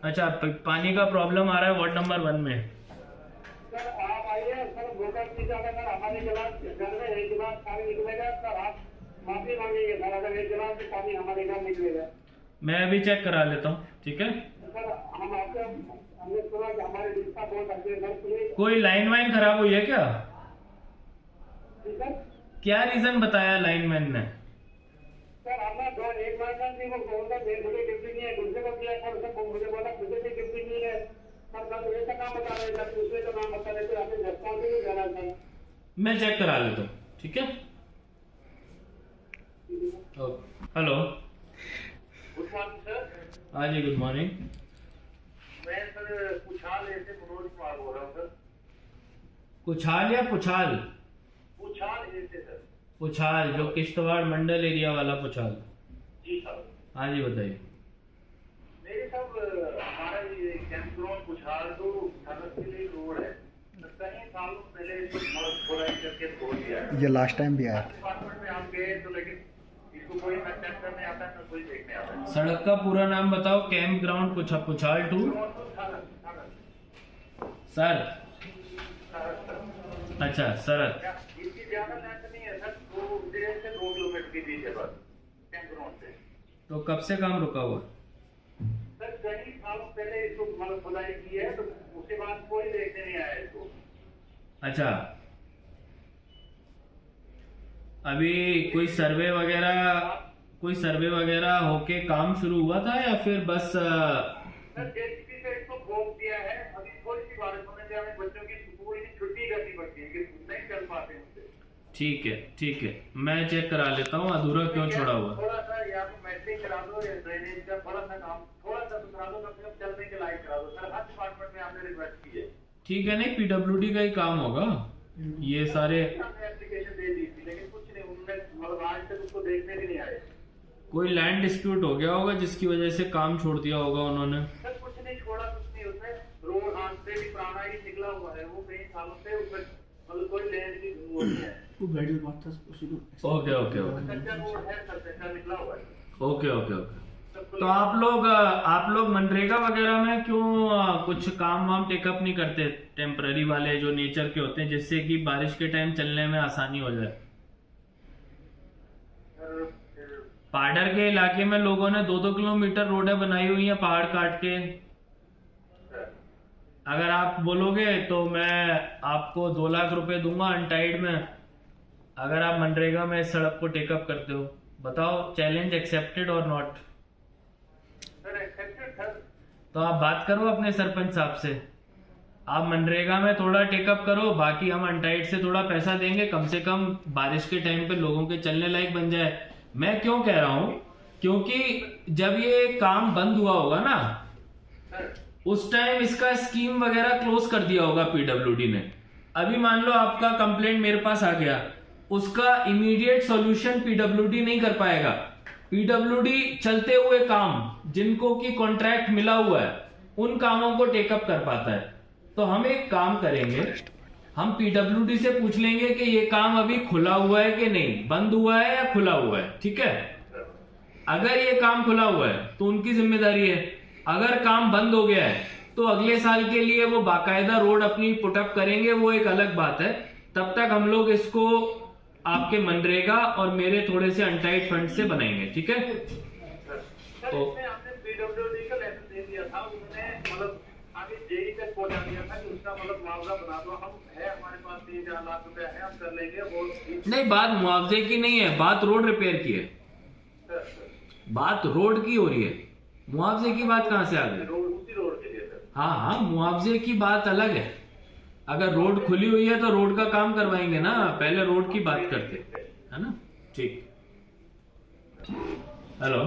अच्छा, पानी का प्रॉब्लम आ रहा है वार्ड नंबर 1 में। सर आप आइए सर, वोटर की अगर हमारे गिलास घर में एक गिलास पानी निकलेगा सर, आप माफी मांगेंगे सर अगर एक गिलास से पानी हमारे घर निकलेगा। मैं अभी चेक करा लेता हूँ। ठीक है सर हम आपसे हमने सुना कि हमारे रिश्ता बहुत अच्छे घर खुले। कोई लाइन वाइन खराब हुई है क्या? सर क्या रीजन बताया लाइनमैन ने? सर हमने दो एक बार नहीं वो बोलता मुझे ड्यूटी नहीं है, दूसरे को किया सर, उसने मुझे बोला मुझे भी ड्यूटी नहीं है सर। सर ये का नाम बता रहे हैं, दूसरे का नाम बता रहे थे, आपने दस्तावेज नहीं देना सर। मैं चेक करा लेता हूँ। ठीक है। Hello, good morning sir. हाँ जी गुड मॉर्निंग। मैं सर पुछाल से मनोज कुमार बोल रहा हूँ सर। कुछाल या पुछाल? पुछाल से सर। पुछाल, जो किश्तवाड़ मंडल एरिया वाला पुछाल। जी सर। हाँ जी बताइए। मेरे सब हमारा ये कैंप ग्राउंड पुछाल तो थाना के लिए रोड है, कई सालों पहले इसको खोदाई करके छोड़ दिया है। ये लास्ट टाइम भी आया था। डिपार्टमेंट में हम गए तो लेकिन इसको कोई ना चेक करने आता है ना कोई देखने आता है। सड़क का पूरा नाम बताओ। Camp ground Puchal 2 sir. अच्छा सरत। इसकी ज्यादा लेंथ नहीं है सर, 2 किलोमीटर के बीच है बस कैंप ग्राउंड से। तो कब से काम रुका हुआ? सर कई सालों पहले इसको मतलब खुदाई की है, तो उसके बाद कोई देखने नहीं आया इसको। अच्छा, अभी कोई सर्वे वगैरह होके काम शुरू हुआ था या फिर बस सर जेसीबी से इसको घोप दिया है। अभी थोड़ी सी बारिश होने से हमें बच्चों की स्कूल की छुट्टी करनी पड़ती है कि नहीं चल पाते उनसे। ठीक है, मैं चेक करा लेता हूँ। अधूरा क्यों छोड़ा हुआ? थोड़ा सा या तो मैट्रिक करा दो या ड्रेनेज का थोड़ा सा काम थोड़ा सा करा दो, कम से कम चलने के लायक करा दो सर। हर डिपार्टमेंट में हमने रिक्वेस्ट की है। ठीक है, नहीं PWD का ही काम होगा ये सारे। हमने एप्लीकेशन दे दी थी लेकिन कुछ नहीं, उन्होंने मतलब आज तक उसको देखने भी नहीं आए। कोई लैंड डिस्प्यूट हो गया होगा जिसकी वजह से काम छोड़ दिया होगा उन्होंने। सर कुछ नहीं छोड़ा, कुछ नहीं। उसमें रोड हाथ से भी पुराना ही निकला हुआ है, वो कई सालों से उसमें मतलब कोई लैंड की वो नहीं है। वो गाइड बात था उसी को। ओके कच्चा रोड है सर, कच्चा निकला हुआ है। ओके। तो आप लोग मनरेगा वगैरह में क्यों कुछ काम वाम टेकअप नहीं करते, टेम्पररी वाले जो नेचर के होते हैं, जिससे कि बारिश के टाइम चलने में आसानी हो जाए? पाडर के इलाके में लोगों ने 2-2 किलोमीटर रोडें बनाई हुई हैं पहाड़ काट के। अगर आप बोलोगे तो मैं आपको 2 लाख रुपए दूंगा अनटाइड में, अगर आप मनरेगा में इस सड़क को टेकअप करते हो। बताओ, चैलेंज एक्सेप्टेड और नॉट? तो आप बात करो अपने सरपंच साहब से, आप मनरेगा में थोड़ा टेकअप करो, बाकी हम अनटाइड से थोड़ा पैसा देंगे, कम से कम बारिश के टाइम पे लोगों के चलने लायक बन जाए। मैं क्यों कह रहा हूं, क्योंकि जब ये काम बंद हुआ होगा ना, उस टाइम इसका स्कीम वगैरह क्लोज कर दिया होगा पीडब्ल्यूडी ने। अभी मान लो आपका कंप्लेंट मेरे पास आ गया, उसका इमीडिएट सॉल्यूशन पीडब्ल्यूडी नहीं कर पाएगा। पीडब्ल्यूडी चलते हुए काम जिनको की कॉन्ट्रैक्ट मिला हुआ है उन कामों को टेकअप कर पाता है। तो हम एक काम करेंगे, हम पीडब्ल्यूडी से पूछ लेंगे कि ये काम अभी खुला हुआ है कि नहीं, बंद हुआ है या खुला हुआ है, ठीक है। अगर ये काम खुला हुआ है तो उनकी जिम्मेदारी है, अगर काम बंद हो गया है तो अगले साल के लिए वो बाकायदा रोड अपनी पुटअप करेंगे, वो एक अलग बात है। तब तक हम लोग इसको आपके मनरेगा और मेरे थोड़े से अनटाइड फंड से बनाएंगे, ठीक है। तो आपने पीडब्ल्यूडी का लेटर दे दिया था, उन्होंने मतलब आगे जेई तक पहुंचा दिया था कि उसका मतलब मुआवजा बना दो, हम है हमारे पास 3-4 लाख रुपए है, हम कर लेंगे। वो नहीं, बात मुआवजे की नहीं है, बात रोड रिपेयर की है, बात रोड की हो रही है। मुआवजे की बात कहां से आ गई? उसी रोड के लिए सर। हाँ, मुआवजे की बात अलग है। अगर रोड खुली हुई है तो रोड का काम करवाएंगे ना, पहले रोड की बात करते है ना। ठीक, हेलो,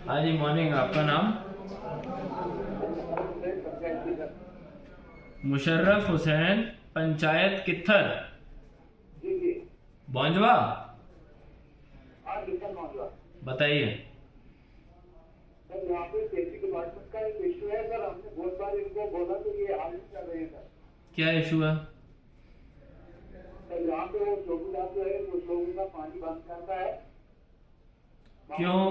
हाँ जी, मॉर्निंग। आपका नाम? मुशर्रफ हुसैन, पंचायत कित्थर, बौंजवा। बताइए। सर यहाँ पे खेती डिपार्टमेंट का एक इशू है सर, हमने बहुत बार इनको बोला तो ये हाल नहीं कर रहे हैं सर। क्या इशू है? सर यहाँ पे वो चौकीदार जो है कुछ लोगों का पानी बंद करता है। क्यों?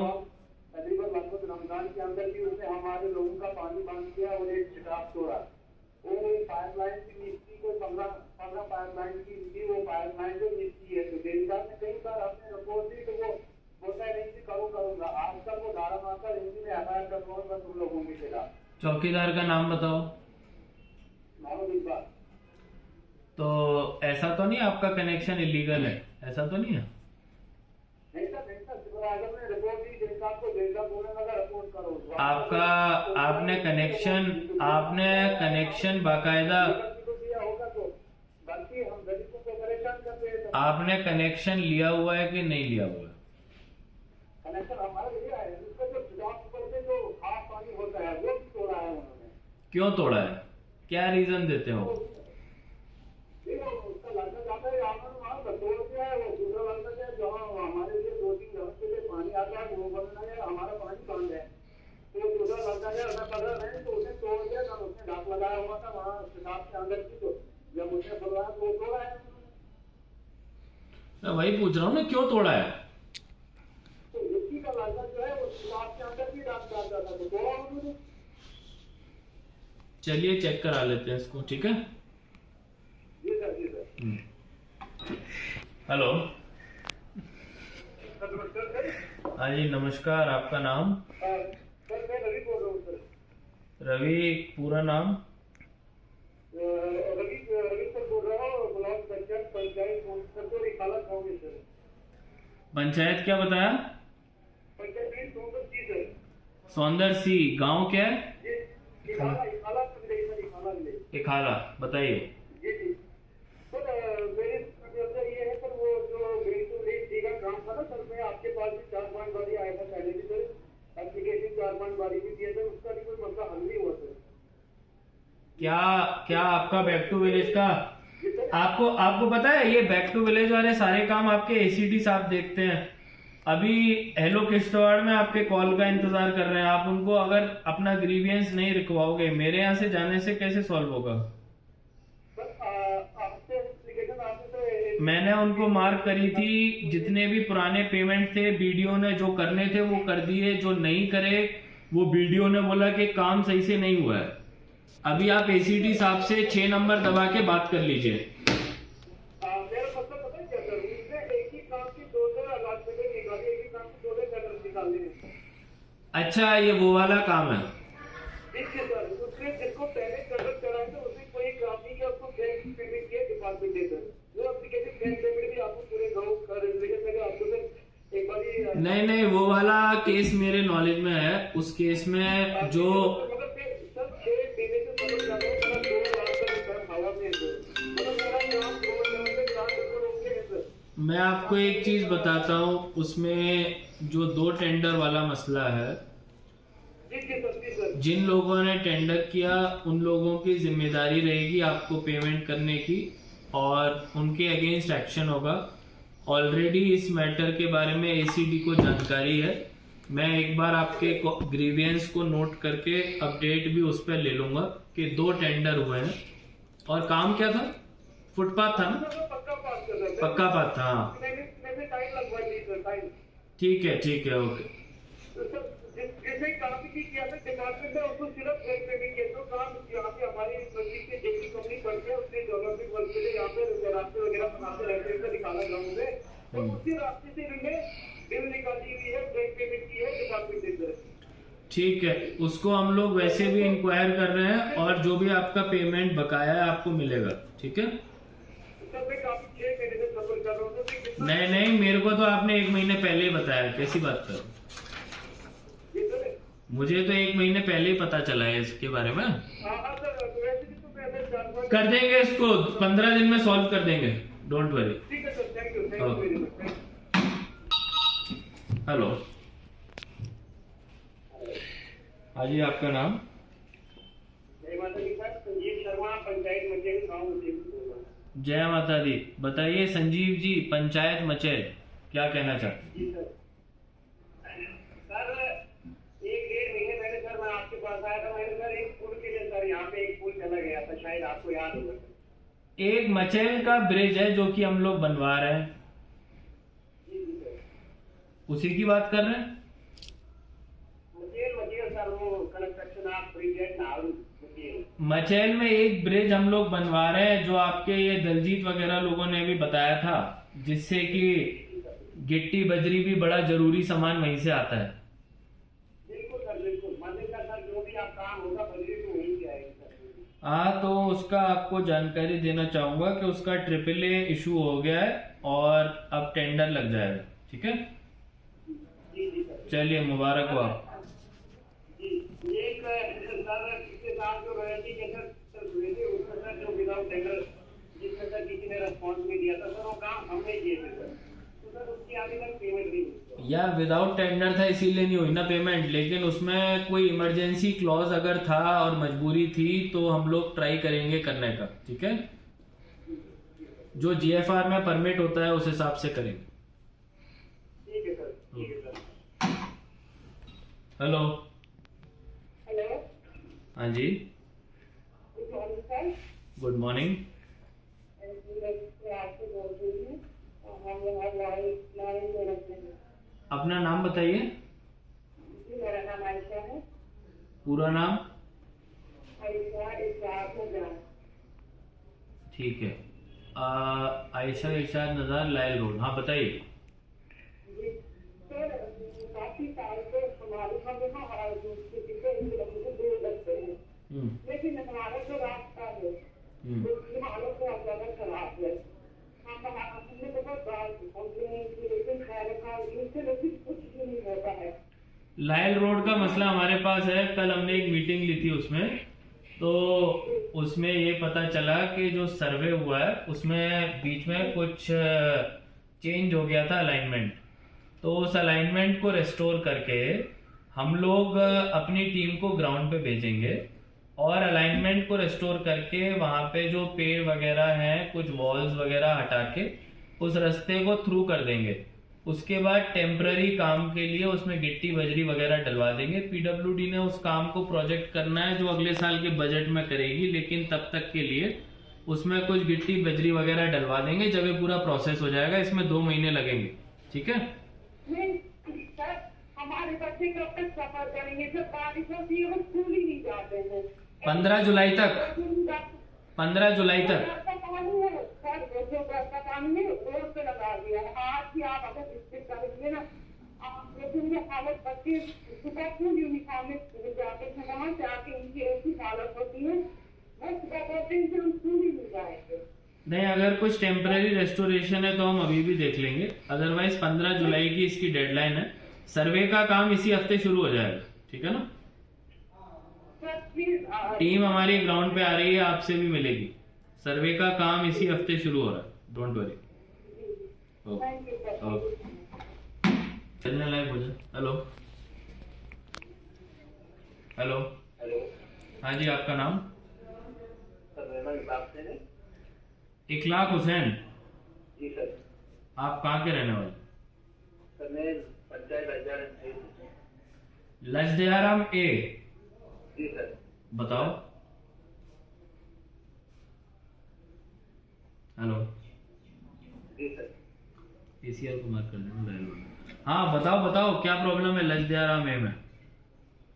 तकरीबन लगभग रमजान के अंदर भी उसने हमारे लोगों का पानी बंद किया और एक शिकायत तोड़ा। और पाइपलाइन की मिट्टी को 15 पाइपलाइन की थी, वो पाइपलाइन जो मिट्टी है, तो देनदार ने कई बार हमने रिपोर्ट दी तो वो बोलता है नहीं करूंगा। आजकल वो धारा मारकर हिंदी में एफआईआर करवाऊंगा तुम लोगों के खिलाफ। चौकीदार का नाम बताओ। तो ऐसा तो नहीं आपका कनेक्शन इलीगल है, ऐसा तो नहीं है? नहीं सर, नहीं सर, सुपरवाइजर ने रिपोर्ट दी, देनदार को देनदार बोलने लगा रिपोर्ट करो। आपका आपने कनेक्शन बाकायदा होगा तो गलती हम गरीबों को परेशान करते हैं। आपने कनेक्शन लिया हुआ है कि नहीं लिया हुआ है? कनेक्शन हमारा लिया है, उसका जो खिलाफ ऊपर से जो खास पानी होता है वो भी तोड़ा है उन्होंने। क्यों तोड़ा है, क्या रीजन देते हो? उसका लड़का जाता है वहाँ तोड़ दिया है, वो दूसरा लड़का है जहाँ हमारे लिए 2-3 घर के लिए पानी आता है, वो बोलना है हमारा पानी बंद है। तो दूसरा लड़का है ऐसा कर रहा है तो उसने तोड़ दिया, ना उसने ढाक लगाया हुआ था वहाँ किताब के अंदर की, तो जब उसने बुलवाया तो वो तोड़ा है। मैं वही पूछ रहा हूँ ना, क्यों तोड़ा है? तो युक्ति का लड़का जो है वो किताब के अंदर भी ढाक डालता था, तो तोड़ा उन्होंने। चलिए चेक करा लेते हैं इसको, ठीक है। जी सर, जी सर। हेलो, सर नमस्कार सर। हाँ जी नमस्कार। आपका नाम? सर मैं रवि बोल रहा हूँ सर। रवि, पूरा नाम? रवि सर बोल रहा हूँ, ब्लॉक पंचायत खाला गाँव में सर। पंचायत क्या बताया? पंचायत सौंदर सी सर। सौंदर सी, गांव क्या है? इखाला, बताइए। जी जी सर, मेरे ये है सर, वो जो का काम था ना सर, मैं आपके पास भी 4-5 बारी आया था पहले भी सर, एप्लीकेशन 4-5 बारी भी दिया था, उसका भी कोई मसला हल नहीं हुआ सर। क्या आपका बैक टू विलेज का आपको पता है, ये बैक टू विलेज वाले सारे काम आपके एसीडी साहब देखते हैं। अभी हेलो किश्तवाड़ में आपके कॉल का इंतजार कर रहे हैं। आप उनको अगर अपना ग्रीवियंस नहीं लिखवाओगे, मेरे यहाँ से जाने से कैसे सॉल्व होगा? मैंने उनको मार्क करी थी, जितने भी पुराने पेमेंट थे बीडीओ ने जो करने थे वो कर दिए, जो नहीं करे वो बीडीओ ने बोला कि काम सही से नहीं हुआ है। अभी आप एसीडी साहब से 6 नंबर दबा के बात कर लीजिए। अच्छा, ये वो वाला काम है। नहीं, वो वाला केस मेरे नॉलेज में है। उस केस में जो मैं आपको एक चीज बताता हूँ, उसमें जो 2 टेंडर वाला मसला है, जी सर, जी सर। जिन लोगों ने टेंडर किया उन लोगों की जिम्मेदारी रहेगी आपको पेमेंट करने की और उनके अगेंस्ट एक्शन होगा। ऑलरेडी इस मैटर के बारे में एसीडी को जानकारी है। मैं एक बार आपके ग्रीवियंस को नोट करके अपडेट भी उस पर ले लूंगा कि 2 टेंडर हुए हैं। और काम क्या था? फुटपाथ था ना? पक्का बात कर रहा हूं। पक्का पाथ था, हाँ। मैंने टाइम लगवा दी सर, टाइम। ठीक है, ओके। तो सर जिसने काम भी किया था डिपार्टमेंट में, उसको सिर्फ एक पेमेंट किया। तो काम यहाँ पे हमारी नजदीक के जेपी कंपनी करते हैं, उसने डेवलपमेंट वर्क के लिए यहाँ पे रास्ते वगैरह बनाते रहते हैं, निकाला ग्राउंड में, तो उसी रास्ते से इन्होंने बिल निकाली हुई है, ब्रेक पेमेंट की है डिपार्टमेंट की तरफ। ठीक है, उसको हम लोग वैसे भी इंक्वायर कर रहे हैं और जो भी आपका पेमेंट बकाया है आपको मिलेगा, ठीक है? सर मैं काफी 6 महीने से सफर कर रहा हूँ, तो मैं कितना नहीं, मेरे को तो आपने 1 महीने पहले ही बताया, कैसी बात कर रहे हो? ये सर। मुझे तो 1 महीने पहले ही पता चला है इसके बारे में। हाँ सर, वैसे भी तो मैंने जानवर कर देंगे इसको, 15 दिन में सॉल्व कर देंगे, डोंट वरी। ठीक है sir, thank you very much. Hello, हाँ जी, आपका नाम? जय माता दी सर, संजीव शर्मा, पंचायत मचेल, गाँव मचेल बोल रहा हूँ। जय माता दी। बताइए संजीव जी, पंचायत मचेल, क्या कहना चाहते हैं? जी सर। सर 1-1.5 महीने पहले सर मैं आपके पास आया था। मैंने सर एक पुल के लिए, सर यहाँ पे एक पुल चला गया था, शायद आपको याद होगा। एक मचेल का ब्रिज है जो कि हम लोग बनवा रहे हैं, जी सर। उसी की बात कर रहे हैं। मचेल सर, वो कंस्ट्रक्शन आप प्रोजेक्ट नाम मचेल। मचेल में एक ब्रिज हम लोग बनवा रहे हैं जो आपके ये दलजीत वगैरह लोगों ने भी बताया था, जिससे कि गिट्टी बजरी भी बड़ा जरूरी सामान वहीं से आता है। बिल्कुल सर, बिल्कुल। मंदिर का सर जो भी आप काम होगा बजरी तो वहीं से आएगी सर। हाँ, तो उसका आपको जानकारी देना चाहूंगा कि उसका AAA इशू हो गया है और अब टेंडर लग जाएगा, ठीक है? जी सर। चलिए, मुबारक हो आप। जी, एक सर इसके साथ जो रॉयल्टी के सर हुए थे, उसका सर जो विदाउट टेंडर जिसका सर किसी ने रेस्पॉन्स नहीं दिया था सर, वो काम हमने किए थे सर। तो सर उसकी अभी तक पेमेंट नहीं हुई। यार, विदाउट टेंडर था इसीलिए नहीं हुई ना पेमेंट, लेकिन उसमें कोई इमरजेंसी क्लॉज अगर था और मजबूरी थी तो हम लोग ट्राई करेंगे करने का, ठीक है? जो GFR में परमिट होता है उस हिसाब से करेंगे। ठीक है सर, ठीक है सर। हेलो, हेलो, हाँ जी, good morning sir. Good morning. मैं आपसे बोल रही हूँ, हम यहाँ लाइन में रहते हैं। अपना नाम बताइए। जी, मेरा नाम आयशा है। पूरा नाम? आयशा इरशाद नज़ार। ठीक है। आयशा इरशाद नज़ार, लायल रोड। हाँ, बताइए। जी सर, काफी साल से हमारे हम यहाँ दूर लगते हैं, लेकिन हमारा जो रास्ता है उसकी हालत बहुत ज्यादा खराब है। हमने बहुत बार कंप्लेन की, लेकिन खैर का इससे लेकिन कुछ भी नहीं होता है। लायल रोड का मसला हमारे पास है। कल हमने एक मीटिंग ली थी, उसमें तो उसमें ये पता चला कि जो सर्वे हुआ है उसमें बीच में कुछ चेंज हो गया था अलाइनमेंट। तो उस अलाइनमेंट को रेस्टोर करके हम लोग अपनी टीम को ग्राउंड पे भेजेंगे और अलाइनमेंट को रेस्टोर करके वहाँ पे जो पेड़ वगैरह हैं, कुछ वॉल्स वगैरह हटा के उस रास्ते को थ्रू कर देंगे। उसके बाद टेम्पररी काम के लिए उसमें गिट्टी बजरी वगैरह डलवा देंगे। पीडब्ल्यूडी ने उस काम को प्रोजेक्ट करना है जो अगले साल के बजट में करेगी, लेकिन तब तक के लिए उसमें कुछ गिट्टी बजरी वगैरह डलवा देंगे जब ये पूरा प्रोसेस हो जाएगा। इसमें 2 महीने लगेंगे, ठीक है? सर, हमारे बच्चे कब तक सफर करेंगे? जब बारिश होती है वो स्कूल ही नहीं जाते हैं। 15 जुलाई तक। 15 जुलाई तक। सर जो का काम है रोड पे लगा दिया है। आज भी आप अगर विजिट करेंगे ना, आप देखेंगे हालत बच्चे सुबह क्यों यूनिफॉर्म में जाते हैं, वहाँ से आके इनकी ऐसी हालत होती है, वो सुबह कहते हैं कि हम स्कूल ही नहीं जाएंगे। नहीं, अगर कुछ टेम्पररी रेस्टोरेशन है तो हम अभी भी देख लेंगे, अदरवाइज 15 जुलाई की इसकी डेडलाइन है। सर्वे का काम इसी हफ्ते शुरू हो जाएगा, ठीक है ना? टीम हमारी ग्राउंड पे आ रही है, आपसे भी मिलेगी। सर्वे का काम इसी हफ्ते शुरू हो रहा है, डोंट वरी। ओके चलने लायक हो जाए। हेलो हेलो हेलो हाँ जी, आपका नाम? सर, मेरा नाम इकबाल हुसैन है। इखलाक हुसैन। जी सर। आप कहाँ के रहने वाले? सर मैं पंचायत हजार। लजदियाराम ए। जी सर। बताओ। हेलो जी सर। ACR को मार्क कर देना। हाँ बताओ बताओ, क्या प्रॉब्लम है लजदियाराम ए में?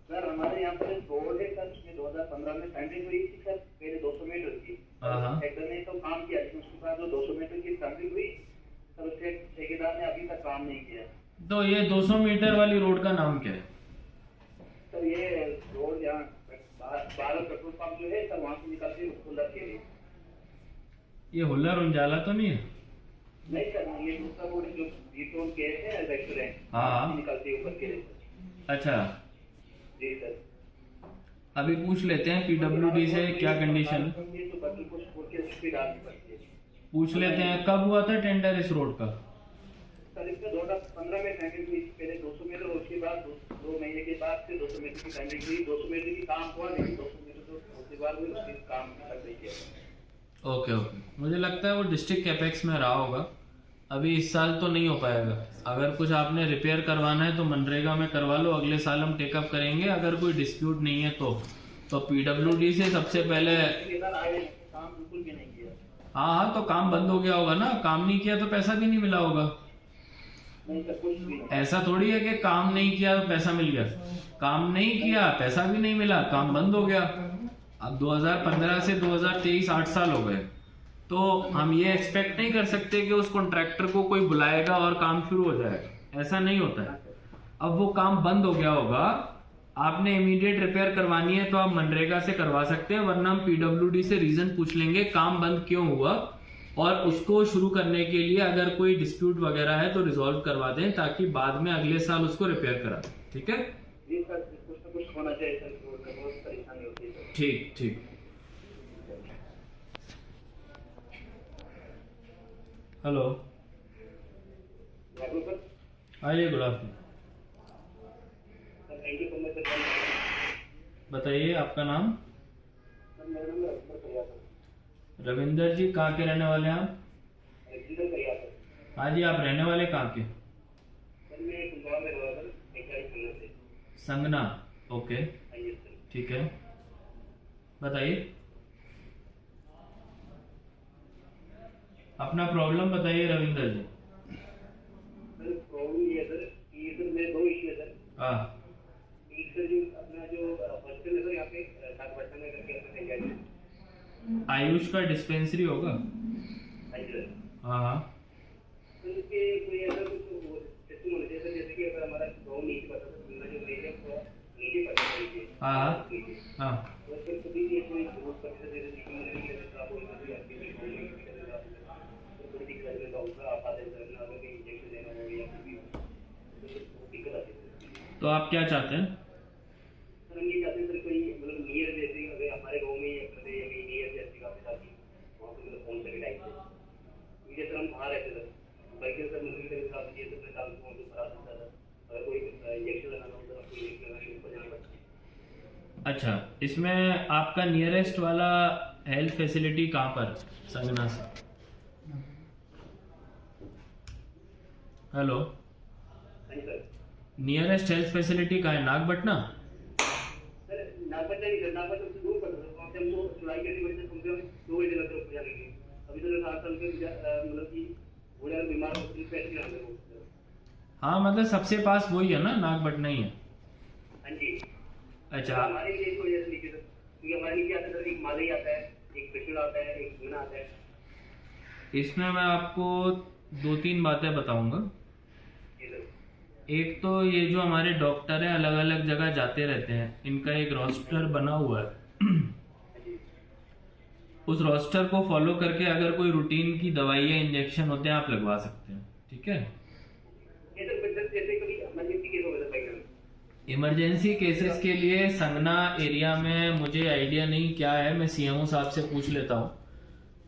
सर हमारे यहाँ पर एक रोड है सर, उसमें 2015 में सेंट्रिंग हुई थी सर, पहले 200 मीटर की। हाँ। ठेकेदार ने तो काम किया, लेकिन उसके बाद जो 200 मीटर की सेंट्रिंग हुई सर, उसके ठेकेदार ने अभी तक काम नहीं किया। तो ये 200 मीटर वाली रोड का नाम क्या है? सर ये रोड यहाँ भारत पेट्रोल पंप जो है सर, वहाँ से निकलती है हुल्लर के लिए। ये हुल्लर उंजाला तो नहीं है? नहीं सर, ये दूसरा रोड जो बीटोन के है रेस्टोरेंट, हाँ। निकलती है ऊपर के लिए। अच्छा, जी सर। अभी पूछ लेते हैं PWD से क्या कंडीशन है। ये तो बच्चों को स्कूल के छुट्टी डालनी पड़ती है। पूछ लेते हैं कब हुआ था टेंडर इस रोड का? सर इसमें 2015 में टेंडरिंग हुई, पहले 200 मीटर, उसके बाद 2 महीने के बाद फिर 200 मीटर की टेंडरिंग हुई। 200 मीटर की काम हुआ, लेकिन 200 मीटर तो उसके बाद भी उसके काम तक नहीं किया। ओके ओके, मुझे लगता है वो डिस्ट्रिक्ट कैपेक्स में रहा होगा। अभी इस साल तो नहीं हो पाएगा। अगर कुछ आपने रिपेयर करवाना है तो मनरेगा में करवा लो, अगले साल हम टेकअप करेंगे। अगर कोई डिस्प्यूट नहीं है तो PWD से सबसे पहले। ठेकेदार आए, काम बिल्कुल भी नहीं किया। हाँ, तो काम बंद हो गया होगा ना। काम नहीं किया तो पैसा भी नहीं मिला होगा। नहीं सर, कुछ भी नहीं। ऐसा थोड़ी है कि काम नहीं किया तो पैसा मिल गया। काम नहीं किया, पैसा भी नहीं मिला, काम बंद हो गया। अब 2015 से 2023 8 साल हो गए, तो हम ये एक्सपेक्ट नहीं कर सकते कि उस कॉन्ट्रैक्टर को कोई बुलाएगा और काम शुरू हो जाएगा। ऐसा नहीं होता है। अब वो काम बंद हो गया होगा, आपने इमीडिएट रिपेयर करवानी है तो आप मनरेगा से करवा सकते हैं, वरना हम PWD से रीजन पूछ लेंगे काम बंद क्यों हुआ, और उसको शुरू करने के लिए अगर कोई डिस्प्यूट वगैरह है तो रिजॉल्व करवा दें, ताकि बाद में अगले साल उसको रिपेयर करा दें। ठीक है जी सर, कुछ ना कुछ होना चाहिए सर, बहुत परेशानी होती है सर। ठीक ठीक। हेलो सर, आइए, good afternoon. Thank you so much sir. बताइए आपका नाम? सर मेरा नाम रविंदर करिया सर। रविंदर जी, कहाँ के रहने वाले हैं आप? रविंदर करिया सर। हाँ जी, आप रहने वाले कहाँ के? सर मैं कुंदवा में रहा सर, से संगना। ओके आइए सर। ठीक है, बताइए अपना प्रॉब्लम बताइए रविंदर जी। सर प्रॉब्लम ये है सर कि सर मेरे 2 इशू है सर। हाँ, एक सर जो अपना जो हॉस्पिटल है सर, यहाँ पे नागपट्टनम में करके अपना तैयारी। आयुष का डिस्पेंसरी होगा। हाँ जी सर। हाँ हाँ, तो इसके कोई ऐसा कुछ सिस्टम होना चाहिए सर, जैसे कि अगर हमारा गाँव नीचे पड़ता है, मेरा जो एरिया है नीचे पड़ता है। हाँ हाँ, तो सर कभी ये कोई जरूरत पड़ती है, जैसे नीचे में नहीं करता आपको इधर या फिर तो थोड़ी दिक्कत है, डॉक्टर आप आते हैं सर, अगर कहीं इंजेक्शन देना हो या फिर भी तो दिक्कत आती है। तो आप क्या चाहते हैं? सर हम ये चाहते हैं सर, कोई मतलब नियर जैसे अगर हमारे गाँव में या फिर या कहीं नियर जैसे काफी साथी वहाँ पे मतलब फोन करके टाइप से, जैसे हम बाहर रहते सर, बाइक सर मतलब के हिसाब से जैसे मैं काम फोन करा सकता था, अगर कोई इंजेक्शन लगाना होता है, कोई इंजेक्शन लगाने ऊपर जाना पड़ता है। अच्छा, इसमें आपका नियरेस्ट वाला हेल्थ फैसिलिटी कहाँ पर? संगना से। हेलो, हाँ जी सर। नियरेस्ट हेल्थ फैसिलिटी कहाँ है? नागपट्टनम? सर नागपट्टनम नहीं सर, नागपट्टनम से दूर पड़ता है, वहाँ से हमको चुराई करनी पड़ती है, कम से कम 2 घंटे लगते हैं ऊपर जाने के लिए। अभी तो 7 साल के मतलब कि बूढ़े बीमार होते हैं, पैसे आते हैं। हाँ, मतलब सबसे पास वही है ना, नागपट्टनम ही है। हाँ जी। अच्छा, हमारे लिए इस वजह से नीचे सर, क्योंकि हमारे नीचे आता है सर, एक मालई आता है, एक पेशेंट आता है, एक गुना आता है। इसमें मैं आपको 2-3 बातें बताऊंगा। जी सर। एक तो ये जो हमारे डॉक्टर हैं अलग अलग जगह जाते रहते हैं, इनका एक रोस्टर बना हुआ है। हाँ जी। उस रोस्टर को फॉलो करके अगर कोई रूटीन की दवाई या इंजेक्शन होते हैं आप लगवा सकते हैं। ठीक है, ये सर फिर जैसे कभी इमरजेंसी केस हो गया था बाइक में। इमरजेंसी केसेस के लिए संगना एरिया में मुझे आइडिया नहीं क्या है, मैं CMO साहब से पूछ लेता हूँ।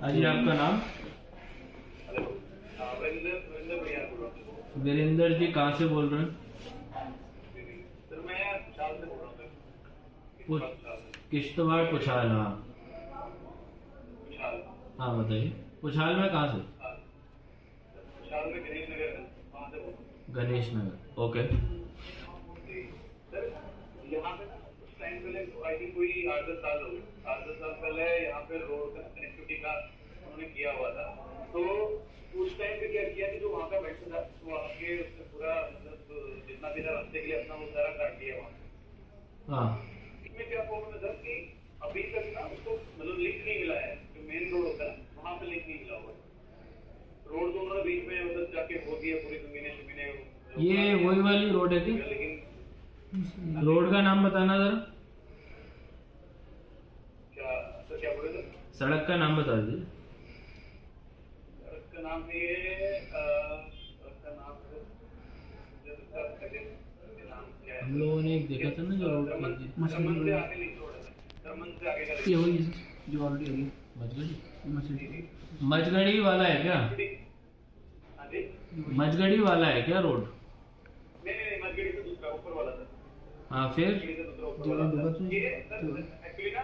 हाँ जी, आपका नाम? वरिंदर भैया बोल रहा हूँ वीरेंद्र जी, कहाँ से बोल रहे हैं? सर। मैं पुछाल से बोल रहा हूँ सर। किश्तवाड़ पुछाल। हाँ पुछाल। हाँ, बताइए। पुछाल में कहाँ से? पुछाल में गणेश नगर है, वहाँ से बोल रहा हूँ। गणेश नगर, ओके। सर यहाँ पे ना उस टाइम पहले आई थिंक कोई 8-10 साल हो गए, 8-10 साल पहले यहाँ पे रोड कनेक्टिविटी का उन्होंने किया हुआ था। तो उस टाइम पे क्या किया कि जो वहाँ का वेंडर था वो आके उसने पूरा मतलब जितना भी था रास्ते के लिए अपना वो सारा काट दिया वहाँ। हाँ इसमें क्या प्रॉब्लम है सर कि अभी तक ना उसको मतलब लिंक नहीं मिला है, जो मेन रोड होता है वहाँ पे लिंक नहीं मिला हुआ है। रोड तो उन्होंने बीच में मतलब जाके हो दिया पूरी जमीने। ये वही वाली रोड है क्या? लेकिन रोड का नाम बताना जरा। क्या सर, क्या बोले सर? सड़क का नाम बता दीजिए। सड़क का नाम है ये सड़क का नाम है हम लोगों ने एक देखा था ना जो रोड दमन से आगे लिंक रोड है, दमन से आगे का ये वही है सर जो ऑलरेडी अभी मजगड़ी मछली मजगड़ी वाला है क्या? हाँ जी। मजगड़ी वाला है क्या रोड? नहीं, मजगड़ी से दूसरा ऊपर वाला था। हाँ, फिर मजगड़ी से दूसरा ऊपर वाला जो था। तो ये एक्चुअली ना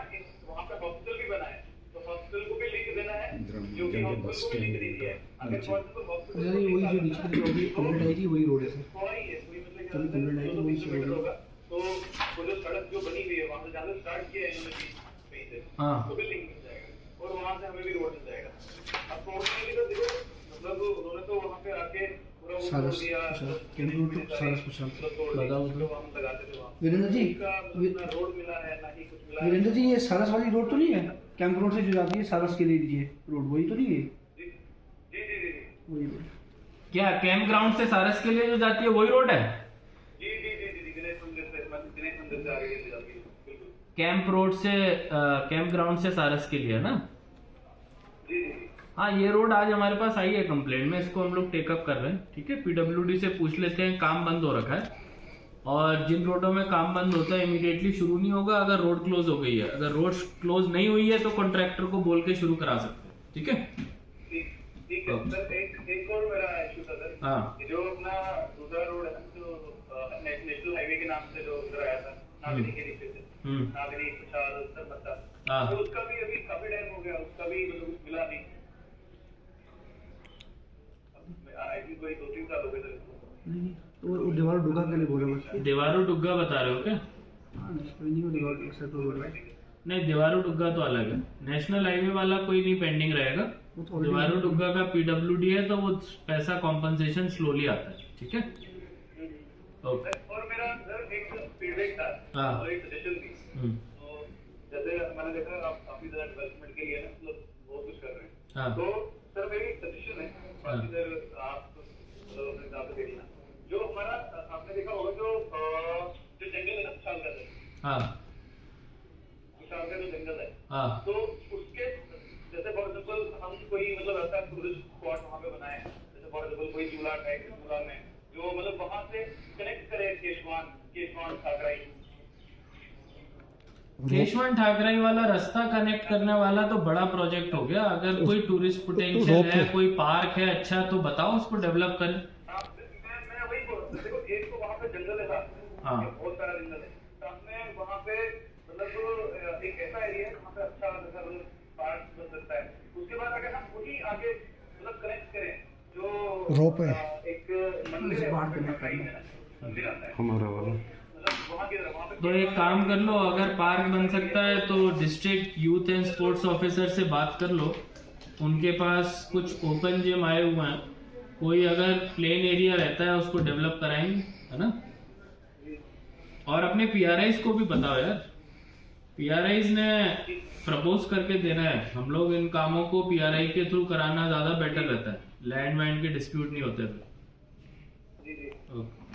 वहाँ पे हॉस्पिटल भी बना है, तो हॉस्पिटल को भी लिंक देना है, जो कि हॉस्पिटल को भी लिंक दी है। अगर हॉस्पिटल सर ये वही जो नीचे की तरफ अभी कंप्लीट आई थी वही रोड है सर। थोड़ा ही है, कोई मतलब कभी कंप्लीट आई थी वही किलोमीटर रोड होगा। तो वो जो सड़क जो बनी हुई है वहाँ से जहाँ से स्टार्ट किया है इन्होंने कहीं से, हाँ। वो भी लिंक मिल जाएगा और वहाँ से हमें भी रोड मिल जाएगा। अब पहुँचने के लिए तो देखो मतलब उन्होंने तो वहाँ पे आके पूरा वो सारस तोड़ दिया, पुछाल, केंद्र टू सारस पुछाल। मतलब तोड़ दिया, बताओ जो हम लगाते थे वहाँ। वीरेंद्र जी उनका मतलब ना रोड मिला है ना ही कुछ मिला है। वीरेंद्र जी ये सारस वाली रोड तो नहीं है? कैंप रोड से जो जाती है सारस के लिए दीजिए रोड, वही तो नहीं है? जी जी जी जी वही रोड। क्या कैंप ग्राउंड से सारस के लिए जो जाती है वही रोड है? जी जी जी जी गणेश मंदिर से आगे ले जाती है, बिल्कुल। कैंप रोड से कैंप ग्राउंड से सारस के लिए ना? जी जी हाँ, ये रोड आज हमारे पास आई है कंप्लेंट में, इसको हम लोग टेकअप कर रहे हैं। ठीक है, पीडब्ल्यूडी से पूछ लेते हैं, काम बंद हो रखा है। और जिन रोडों में काम बंद होता है इमीडिएटली शुरू नहीं होगा अगर रोड क्लोज हो गई है। अगर रोड क्लोज नहीं हुई है तो कॉन्ट्रैक्टर को बोल के शुरू करा सकते हैं। ठीक है, ठीक है सर। एक और मेरा इशू था सर। हाँ। जो अपना दूसरा रोड है ना, जो नेशनल हाईवे के नाम से जो उधर आया था नागनी के नीचे से, नागनी पुछाल सरपत्ता, हाँ। तो उसका भी अभी काफी टाइम हो गया, उसका भी मतलब कुछ मिला नहीं। आई थिंक कोई 2-3 साल हो गए सर इसको। नहीं तो वो दीवार डुगा के लिए बोला बस। देवारू डुग्गा बता रहे हो क्या? हाँ नहीं वो दीवार एक्सेप्ट हो रहा है। नहीं, देवारू डुग्गा तो अलग है। नेशनल हाईवे वाला कोई नहीं पेंडिंग रहेगा। वो तो already- देवारू डुग्गा का पीडब्ल्यूडी है तो वो पैसा कॉम्पनसेशन स्लोली आता है। ठीक है, ओके। और मेरा सर एक फीडबैक था हाँ। और एक सजेशन थी। तो जैसे मैंने देखा आप काफी ज्यादा डेवलपमेंट के लिए ना मतलब बहुत कुछ कर रहे हैं। हाँ। तो सर मेरी एक सजेशन है, बाकी सर आप मतलब अपने हिसाब से देखना। जो हमारा आपने देखा होगा जो जंगल है ना विशाल का सर, हाँ विशाल का जो जंगल है, हाँ तो उसके जैसे फॉर एग्जाम्पल हम कोई मतलब ऐसा टूरिस्ट स्पॉट वहाँ पे बनाए हैं, जैसे फॉर एग्जाम्पल कोई झूला टाइप झूला में जो मतलब वहाँ से कनेक्ट करे केशवान ठाकराई। केशवान ठाकराई वाला रास्ता कनेक्ट करने वाला तो बड़ा प्रोजेक्ट हो गया। अगर कोई टूरिस्ट पोटेंशियल है, कोई पार्क है अच्छा, तो बताओ उसको डेवलप करें। मैं वही बोल रहा हूँ, देखो एक तो वहाँ पे जंगल है, हाँ। बहुत सारा जंगल है, साथ में वहाँ पे मतलब एक ऐसा एरिया है वहाँ पे अच्छा मतलब पार्क बन सकता है। उसके बाद अगर हम वही आगे मतलब कनेक्ट करें जो रोप है। एक मंदिर है, बाहर connect ठाकराई में मंदिर आता है हमारा वाला मतलब वहाँ की तरफ, वहाँ पे तो एक काम कर लो, अगर पार्क बन सकता है तो district youth and sports officer से बात कर लो। उनके पास कुछ ओपन जिम आए हुए हैं, कोई अगर प्लेन एरिया रहता है उसको डेवलप कराएंगे, है ना। और अपने पीआरआईज को भी बताओ यार, पीआरआईज ने प्रपोज करके देना है। हम लोग इन कामों को पीआरआई के थ्रू कराना ज्यादा बेटर रहता है, लैंड वैंड के डिस्प्यूट नहीं होते। जी जी ओके।